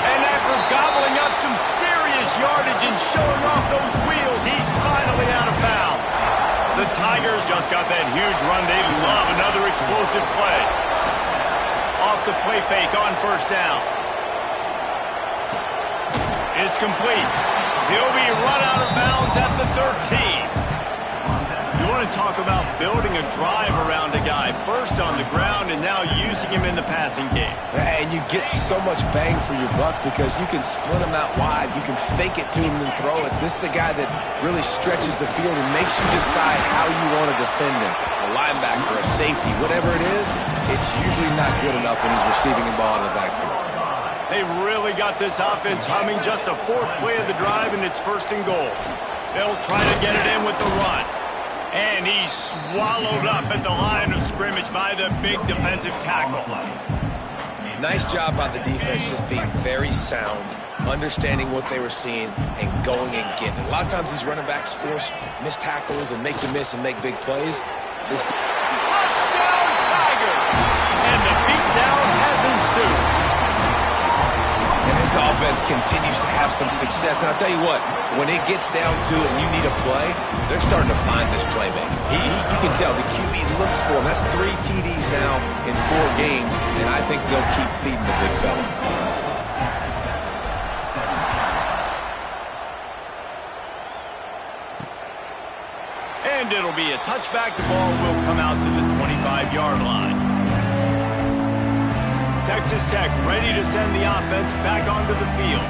[SPEAKER 6] And after gobbling up some serious yardage and showing off those wheels, he's finally out of bounds. The Tigers just got that huge run. They love another explosive play. Off the play fake on first down. It's complete. He'll be run out of bounds at the 13. You want to talk about building a drive around a guy. First on the ground and now using him in the passing game.
[SPEAKER 8] And you get so much bang for your buck because you can split him out wide. You can fake it to him and throw it. This is the guy that really stretches the field and makes you decide how you want to defend him. A linebacker, a safety, whatever it is, it's usually not good enough when he's receiving the ball out of the backfield.
[SPEAKER 6] They really got this offense humming. Just a fourth play of the drive, and it's first and goal. They'll try to get it in with the run. And he's swallowed up at the line of scrimmage by the big defensive tackle.
[SPEAKER 8] Nice job by the defense, just being very sound, understanding what they were seeing, and going and getting it. A lot of times these running backs force missed tackles and make you miss and make big plays.
[SPEAKER 6] Touchdown, Tigers! And the beatdown has ensued.
[SPEAKER 8] And this offense continues to have some success. And I'll tell you what, when it gets down to it and you need a play, they're starting to find this playmaker. You can tell the QB looks for him. That's 3 TDs now in 4 games, and I think they'll keep feeding the big fella.
[SPEAKER 6] And it'll be a touchback. The ball will come out to the 25-yard line. Texas Tech ready to send the offense back onto the field.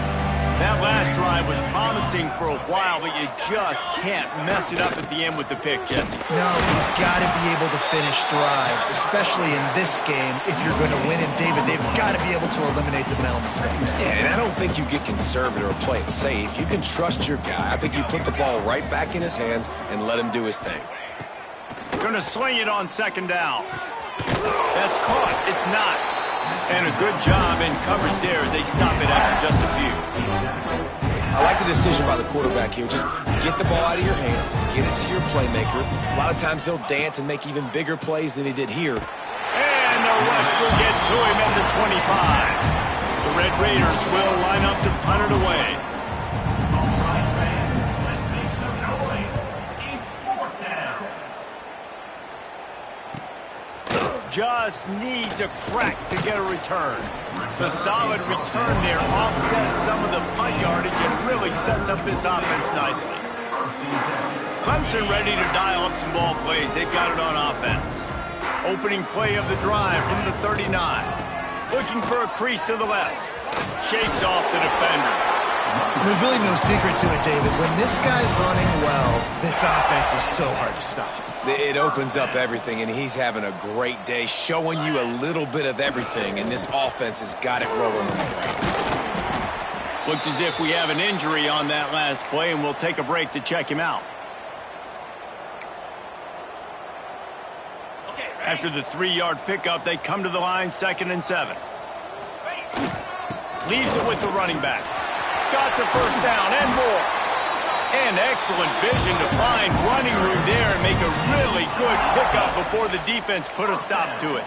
[SPEAKER 6] That last drive was promising for a while, but you just can't mess it up at the end with the pick, Jesse.
[SPEAKER 7] No, you've got to be able to finish drives, especially in this game. If you're going to win, and David, they've got to be able to eliminate the mental mistakes.
[SPEAKER 8] Yeah, and I don't think you get conservative or play it safe. You can trust your guy. I think you put the ball right back in his hands and let him do his thing.
[SPEAKER 6] Going to sling it on second down. That's caught. It's not. And a good job in coverage there as they stop it after just a few.
[SPEAKER 8] I like the decision by the quarterback here. Just get the ball out of your hands, get it to your playmaker. A lot of times he'll dance and make even bigger plays than he did here.
[SPEAKER 6] And the rush will get to him at the 25. The Red Raiders will line up to punt it away. Just needs a crack to get a return. The solid return there offsets some of the punt yardage and really sets up this offense nicely. Clemson ready to dial up some ball plays. They've got it on offense. Opening play of the drive from the 39. Looking for a crease to the left. Shakes off the defender.
[SPEAKER 7] There's really no secret to it, David. When this guy's running well, this offense is so hard to stop.
[SPEAKER 8] It opens up everything, and he's having a great day, showing you a little bit of everything, and this offense has got it rolling.
[SPEAKER 6] Looks as if we have an injury on that last play, and we'll take a break to check him out. After the 3-yard pickup, they come to the line, 2nd and 7. Leaves it with the running back. Got the first down and more. And excellent vision to find running room there and make a really good pickup before the defense put a stop to it.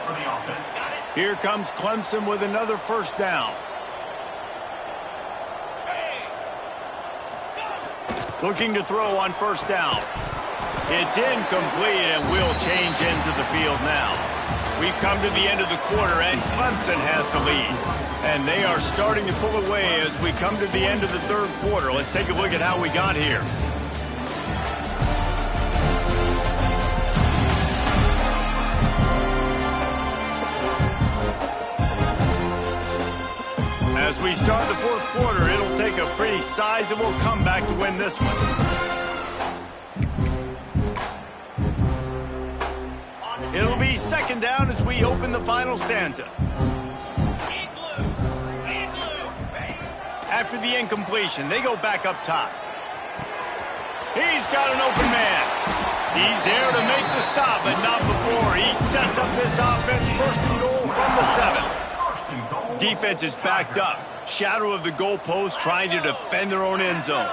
[SPEAKER 6] Here comes Clemson with another first down. Looking to throw on first down. It's incomplete and will change into the field now. We've come to the end of the quarter and Clemson has the lead. And they are starting to pull away as we come to the end of the third quarter. Let's take a look at how we got here. As we start the fourth quarter, it'll take a pretty sizable comeback to win this one. It'll be second down as we open the final stanza. After the incompletion, they go back up top. He's got an open man. He's there to make the stop, but not before. He sets up this offense, first and goal from the 7. Defense is backed up. Shadow of the goalpost trying to defend their own end zone.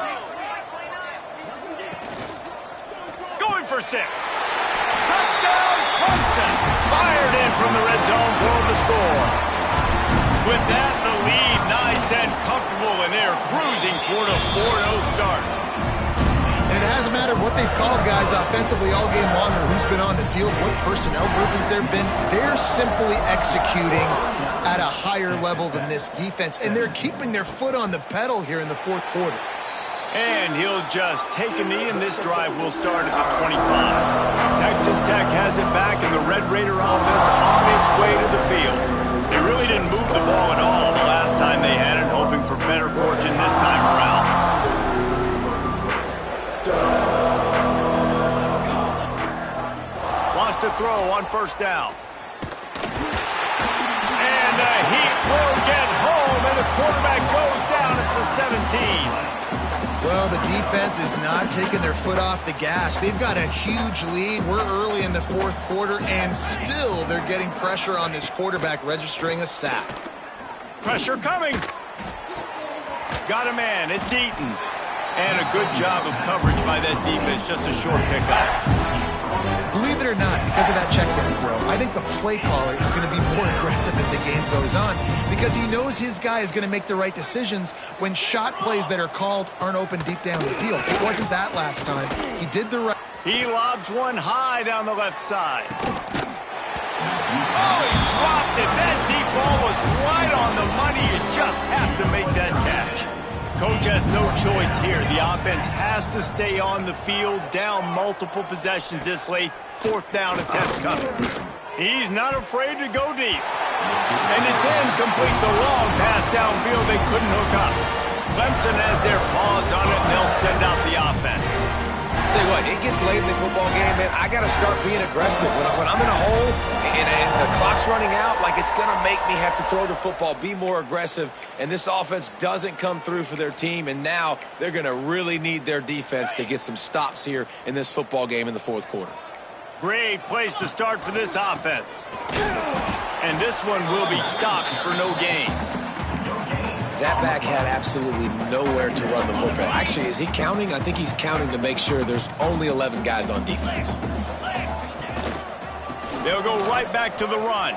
[SPEAKER 6] Going for 6. Touchdown, Clemson. Fired in from the red zone for the score. With that, the lead nice and comfortable, and they're cruising toward a 4-0 start.
[SPEAKER 7] And it hasn't mattered what they've called, guys, offensively all game long or who's been on the field, what personnel groupings there have been. They're simply executing at a higher level than this defense, and they're keeping their foot on the pedal here in the fourth quarter.
[SPEAKER 6] And he'll just take a knee, and this drive will start at the 25. Texas Tech has it back, and the Red Raider offense on its way to the field. They really didn't move the ball at all the last time they had it, hoping for better fortune this time around. Wants to throw on first down. And the Heat will get home, and the quarterback goes down at the 17.
[SPEAKER 7] Well, the defense is not taking their foot off the gas. They've got a huge lead. We're early in the fourth quarter, and still they're getting pressure on this quarterback, registering a sack.
[SPEAKER 6] Pressure coming. Got a man. It's Eaton. And a good job of coverage by that defense. Just a short pickup.
[SPEAKER 7] Believe it or not, because of that check down throw, I think the play caller is going to be more aggressive as the game goes on because he knows his guy is going to make the right decisions when shot plays that are called aren't open deep down the field. It wasn't that last time. He did the right.
[SPEAKER 6] He lobs one high down the left side. Oh, he dropped it. That deep ball was right on the money. You just have to make that catch. Coach has no choice here. The offense has to stay on the field, down multiple possessions this late. Fourth down attempt coming. He's not afraid to go deep. And it's incomplete. The long pass downfield they couldn't hook up. Clemson has their paws on it, and they'll send out the offense.
[SPEAKER 8] Tell you what, it gets late in the football game, man. I got to start being aggressive. When I'm in a hole and the clock's running out, like it's going to make me have to throw the football, be more aggressive. And this offense doesn't come through for their team, and now they're going to really need their defense to get some stops here in this football game in the fourth quarter.
[SPEAKER 6] Great place to start for this offense. And this one will be stopped for no gain.
[SPEAKER 8] That back had absolutely nowhere to run the football. Actually, is he counting? I think he's counting to make sure there's only 11 guys on defense.
[SPEAKER 6] They'll go right back to the run.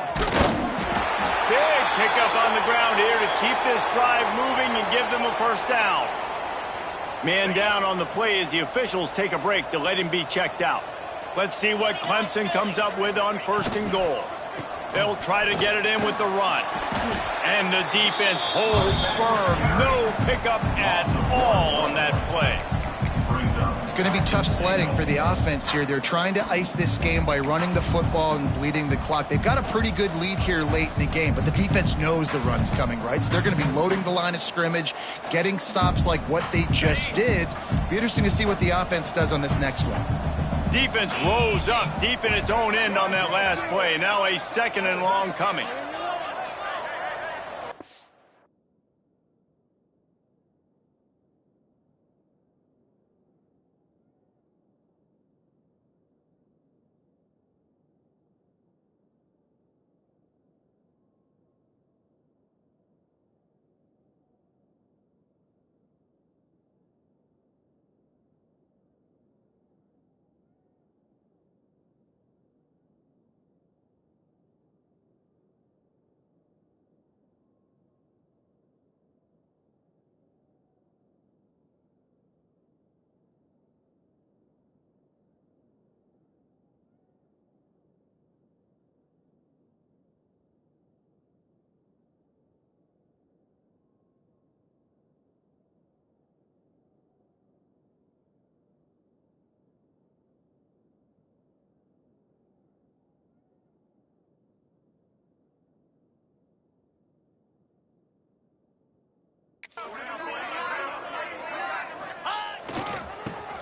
[SPEAKER 6] Big pickup on the ground here to keep this drive moving and give them a first down. Man down on the play as the officials take a break to let him be checked out. Let's see what Clemson comes up with on first and goal. They'll try to get it in with the run. And the defense holds firm. No pickup at all on that play.
[SPEAKER 7] It's going to be tough sledding for the offense here. They're trying to ice this game by running the football and bleeding the clock. They've got a pretty good lead here late in the game, but the defense knows the run's coming, right? So they're going to be loading the line of scrimmage, getting stops like what they just did. Be interesting to see what the offense does on this next one.
[SPEAKER 6] Defense rose up deep in its own end on that last play. Now a second and long coming.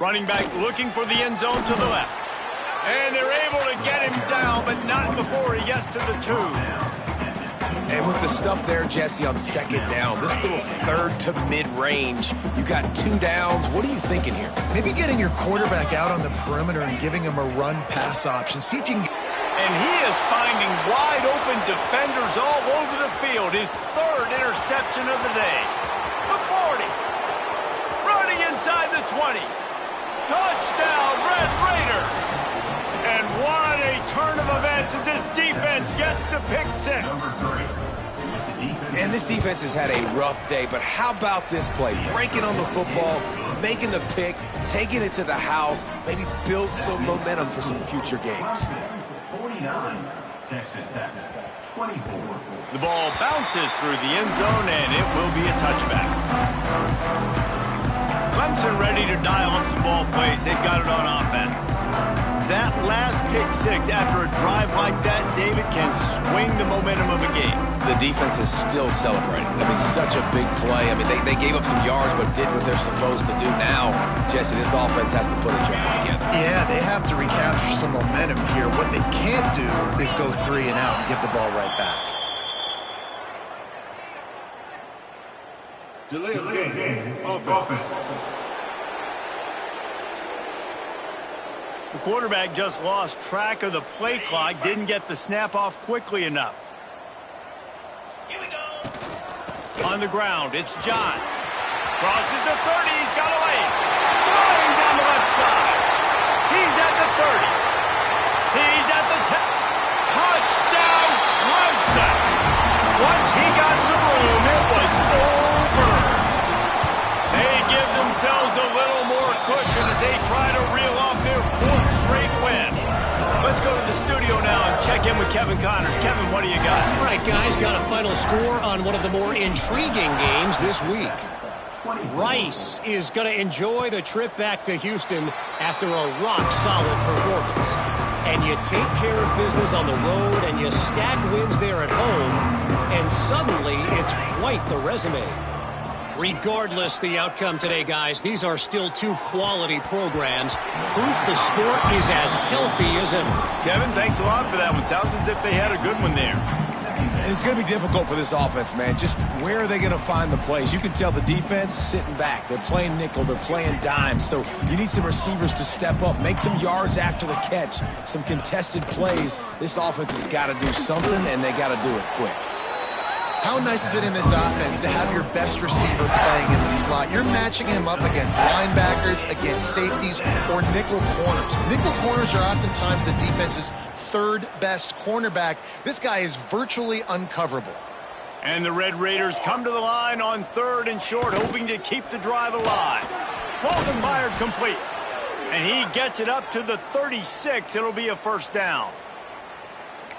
[SPEAKER 6] Running back looking for the end zone to the left. And they're able to get him down, but not before he gets to the 2.
[SPEAKER 8] And with the stuff there, Jesse, on second down, this little third to mid-range, you got 2 downs. What are you thinking here?
[SPEAKER 7] Maybe getting your quarterback out on the perimeter and giving him a run-pass option. See if you can get...
[SPEAKER 6] And he is finding wide-open defenders all over the field. His 3rd interception of the day. The 40. Running inside the 20. Touchdown, Red Raiders. And what a turn of events as this defense gets the pick 6.
[SPEAKER 8] And this defense has had a rough day, but how about this play? Breaking on the football, making the pick, taking it to the house, maybe build some momentum for some future games.
[SPEAKER 9] 49, Texas Tech, 24.
[SPEAKER 6] The ball bounces through the end zone, and it will be a touchback. Clemson ready to dial up some ball plays. They've got it on offense. That last pick 6 after a drive like that, David, can swing the momentum of a game.
[SPEAKER 8] The defense is still celebrating. I mean, such a big play. I mean, they gave up some yards but did what they're supposed to do. Now, Jesse, this offense has to put a drive together.
[SPEAKER 7] Yeah, they have to recapture some momentum here. What they can't do is go 3 and out and give the ball right back.
[SPEAKER 5] Delay of game. Offense.
[SPEAKER 6] The quarterback just lost track of the play clock, didn't get the snap off quickly enough. Here we go. On the ground, it's Johns. Crosses the 30, he's got away. Flying down the left side. He's at the 30. He's at the 10. Touchdown, Clemson. Once he got some room, it was over. They give themselves a little more cushion as they try to reel off their 4th straight win. Let's go to the studio now and check in with Kevin Connors. Kevin, what do you got?
[SPEAKER 4] All right, guys, got a final score on one of the more intriguing games this week. Rice is going to enjoy the trip back to Houston after a rock-solid performance. And you take care of business on the road and you stack wins there at home, and suddenly it's quite the resume. Regardless the outcome today, guys, these are still 2 quality programs. Proof the sport is as healthy as ever.
[SPEAKER 6] Kevin, thanks a lot for that one. Sounds as if they had a good one there.
[SPEAKER 8] And it's going to be difficult for this offense, man. Just where are they going to find the plays? You can tell the defense sitting back. They're playing nickel. They're playing dime. So you need some receivers to step up, make some yards after the catch, some contested plays. This offense has got to do something, and they got to do it quick.
[SPEAKER 7] How nice is it in this offense to have your best receiver playing in the slot? You're matching him up against linebackers, against safeties, or nickel corners. Nickel corners are oftentimes the defense's 3rd best cornerback. This guy is virtually uncoverable.
[SPEAKER 6] And the Red Raiders come to the line on 3rd and short, hoping to keep the drive alive. Balls and fired complete. And he gets it up to the 36. It'll be a 1st down.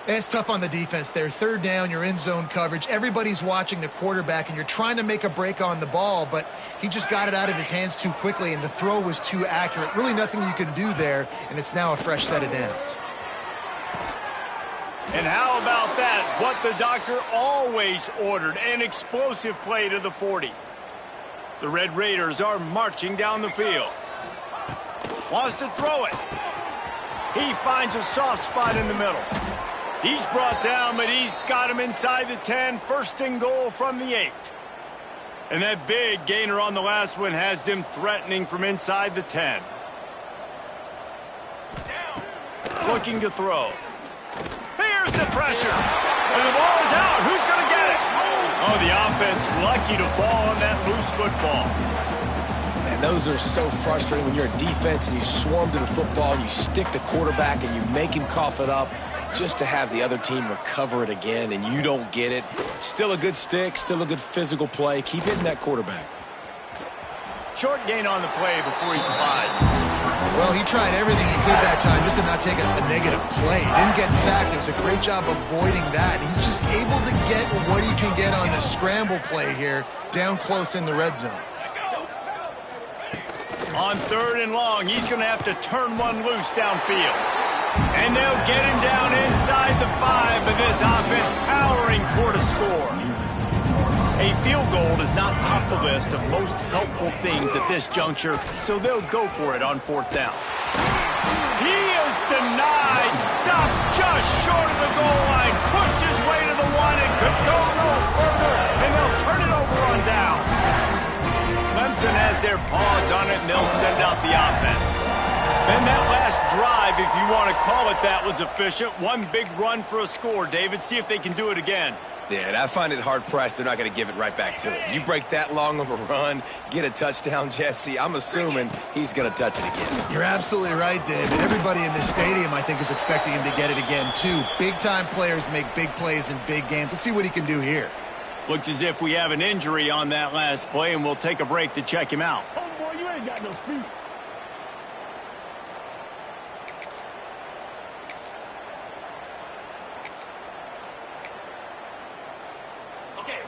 [SPEAKER 7] It's tough on the defense there. 3rd down, you're in zone coverage. Everybody's watching the quarterback, and you're trying to make a break on the ball, but he just got it out of his hands too quickly, and the throw was too accurate. Really nothing you can do there, and it's now a fresh set of downs.
[SPEAKER 6] And how about that? What the doctor always ordered, an explosive play to the 40. The Red Raiders are marching down the field. Wants to throw it. He finds a soft spot in the middle. He's brought down, but he's got him inside the 10. 1st and goal from the 8. And that big gainer on the last one has them threatening from inside the 10. Looking to throw. Here's the pressure. And the ball is out. Who's going to get it? Oh, the offense lucky to fall on that loose football.
[SPEAKER 8] And those are so frustrating when you're a defense and you swarm to the football, you stick the quarterback and you make him cough it up just to have the other team recover it again and you don't get it. Still a good stick, still a good physical play. Keep hitting that quarterback.
[SPEAKER 6] Short gain on the play before he slides.
[SPEAKER 7] Well, he tried everything he could that time just to not take a negative play. He didn't get sacked. It was a great job avoiding that. He's just able to get what he can get on the scramble play here down close in the red zone.
[SPEAKER 6] On 3rd and long, he's going to have to turn one loose downfield. And they'll get him down inside the 5, but this offense powering toward a score. A field goal is not top the list of most helpful things at this juncture, so they'll go for it on 4th down. He is denied, stopped just short of the goal line, pushed his way to the 1 and could go no further, and they'll turn it over on down. Clemson has their paws on it, and they'll send out the offense. And that last drive, if you want to call it that, was efficient. One big run for a score, David. See if they can do it again.
[SPEAKER 8] Yeah, and I find it hard-pressed they're not going to give it right back to him. You break that long of a run, get a touchdown, Jesse, I'm assuming he's going to touch it again.
[SPEAKER 7] You're absolutely right, David. Everybody in this stadium, I think, is expecting him to get it again, too. Big-time players make big plays in big games. Let's see what he can do here.
[SPEAKER 6] Looks as if we have an injury on that last play, and we'll take a break to check him out.
[SPEAKER 5] Oh, boy, you ain't got no feet.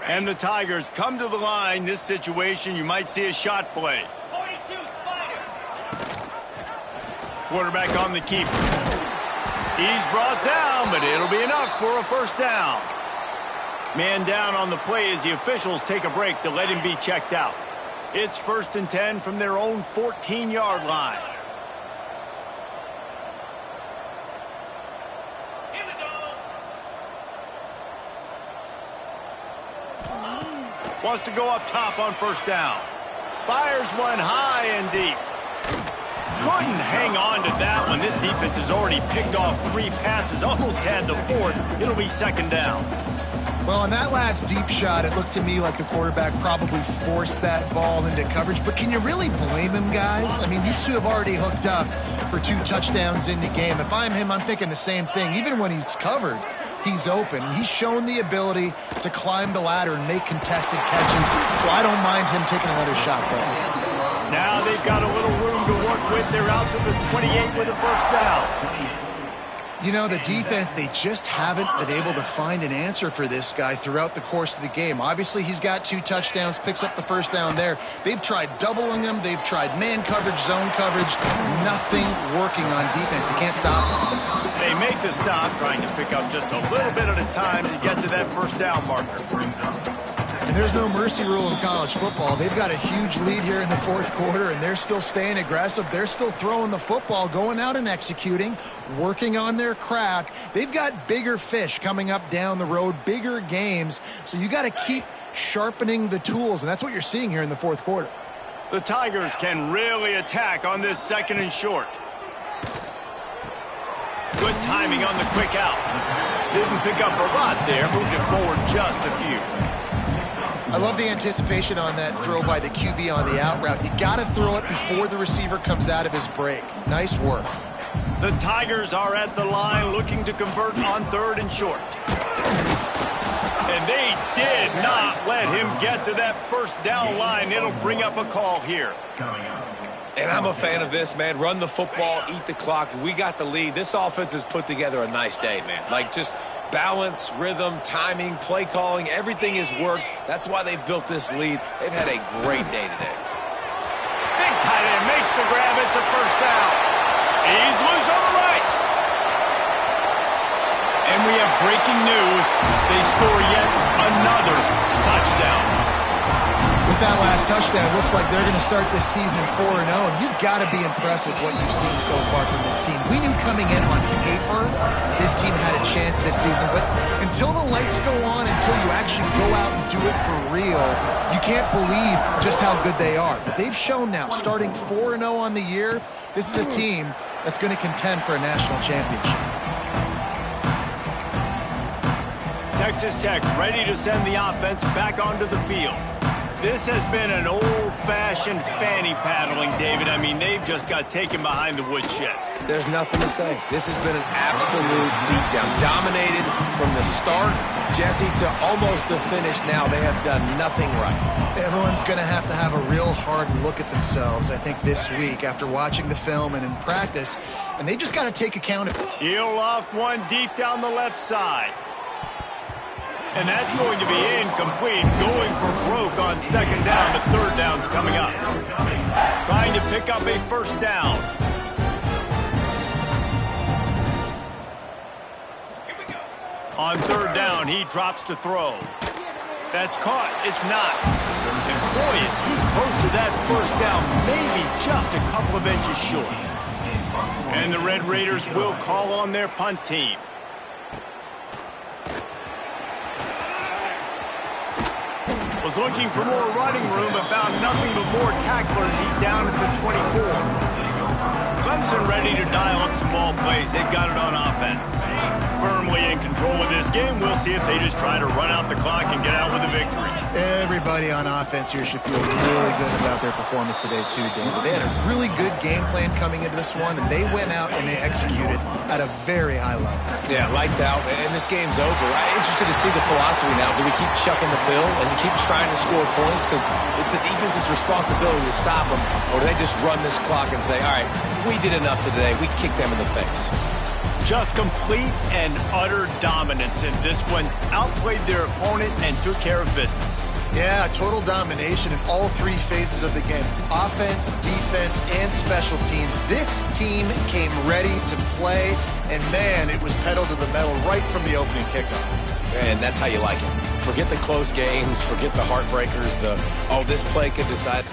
[SPEAKER 6] And the Tigers come to the line. This situation, you might see a shot play.
[SPEAKER 10] 42 Spiders.
[SPEAKER 6] Quarterback on the keeper. He's brought down, but it'll be enough for a 1st down. Man down on the play as the officials take a break to let him be checked out. It's 1st and 10 from their own 14-yard line. Wants to go up top on 1st down. Fires one high and deep. Couldn't hang on to that one. This defense has already picked off 3 passes, almost had the 4th. It'll be 2nd down.
[SPEAKER 7] Well, on that last deep shot, it looked to me like the quarterback probably forced that ball into coverage. But can you really blame him, guys? I mean, these two have already hooked up for 2 touchdowns in the game. If I'm him, I'm thinking the same thing. Even when he's covered, he's open. He's shown the ability to climb the ladder and make contested catches, so I don't mind him taking another shot there.
[SPEAKER 6] Now they've got a little room to work with. They're out to the 28 with a 1st down.
[SPEAKER 7] You know, the defense, they just haven't been able to find an answer for this guy throughout the course of the game. Obviously, he's got 2 touchdowns, picks up the 1st down there. They've tried doubling him. They've tried man coverage, zone coverage. Nothing working on defense. They can't stop him.
[SPEAKER 6] They make the stop, trying to pick up just a little bit at a time to get to that 1st down marker.
[SPEAKER 7] And there's no mercy rule in college football. They've got a huge lead here in the 4th quarter, and they're still staying aggressive. They're still throwing the football, going out and executing, working on their craft. They've got bigger fish coming up down the road, bigger games. So you got to keep sharpening the tools, and that's what you're seeing here in the 4th quarter.
[SPEAKER 6] The Tigers can really attack on this 2nd and short. Good timing on the quick out. Didn't pick up a lot there, moved it forward just a few.
[SPEAKER 7] I love the anticipation on that throw by the QB on the out route. You got to throw it before the receiver comes out of his break. Nice work.
[SPEAKER 6] The Tigers are at the line looking to convert on 3rd and short. And they did not let him get to that 1st down line. It'll bring up a call here.
[SPEAKER 8] And I'm a fan of this, man. Run the football, eat the clock. We got the lead. This offense has put together a nice day, man. Like, just balance, rhythm, timing, play calling, everything has worked. That's why they've built this lead. They've had a great day today.
[SPEAKER 6] Big tight end makes the grab. It's a 1st down. He's loose on the right. And we have breaking news. They score yet another touchdown.
[SPEAKER 7] With that last touchdown, it looks like they're going to start this season 4-0. And you've got to be impressed with what you've seen so far from this team. We knew coming in on paper this team had a chance this season, but until the lights go on, until you actually go out and do it for real, you can't believe just how good they are. But they've shown now, starting 4-0 on the year, this is a team that's going to contend for a national championship.
[SPEAKER 6] Texas Tech ready to send the offense back onto the field. This has been an old-fashioned fanny paddling, David. I mean, they've just got taken behind the woodshed.
[SPEAKER 8] There's nothing to say. This has been an absolute beatdown. Dominated from the start, Jesse, to almost the finish now. They have done nothing right.
[SPEAKER 7] Everyone's going to have a real hard look at themselves, I think, this week after watching the film and in practice. And they've just got to take accountability.
[SPEAKER 6] He'll loft one deep down the left side. And that's going to be incomplete. Going for broke on 2nd down, but 3rd down's coming up. Trying to pick up a 1st down. On 3rd down, he drops to throw. That's caught. It's not. And boy, is he close to that first down, maybe just a couple of inches short. And the Red Raiders will call on their punt team. Was looking for more running room, but found nothing but more tacklers. He's down at the 24. Clemson ready to dial up some ball plays. They've got it on offense. Firmly in control of this game. We'll see if they just try to run out the clock and get out with a victory.
[SPEAKER 7] Everybody on offense here should feel really good about their performance today too, David. They had a really good game plan coming into this one, and they went out and they executed at a very high level.
[SPEAKER 8] Yeah, lights out, and this game's over. I'm interested to see the philosophy now. Do we keep chucking the pill and keep trying to score points because it's the defense's responsibility to stop them, or do they just run this clock and say, all right, we did enough today, we kicked them in the face?
[SPEAKER 6] Just complete and utter dominance in this one. Outplayed their opponent and took care of business.
[SPEAKER 7] Yeah, total domination in all three phases of the game. Offense, defense, and special teams. This team came ready to play, and man, it was pedal to the metal right from the opening kickoff.
[SPEAKER 8] And that's how you like it. Forget the close games, forget the heartbreakers, this play could decide.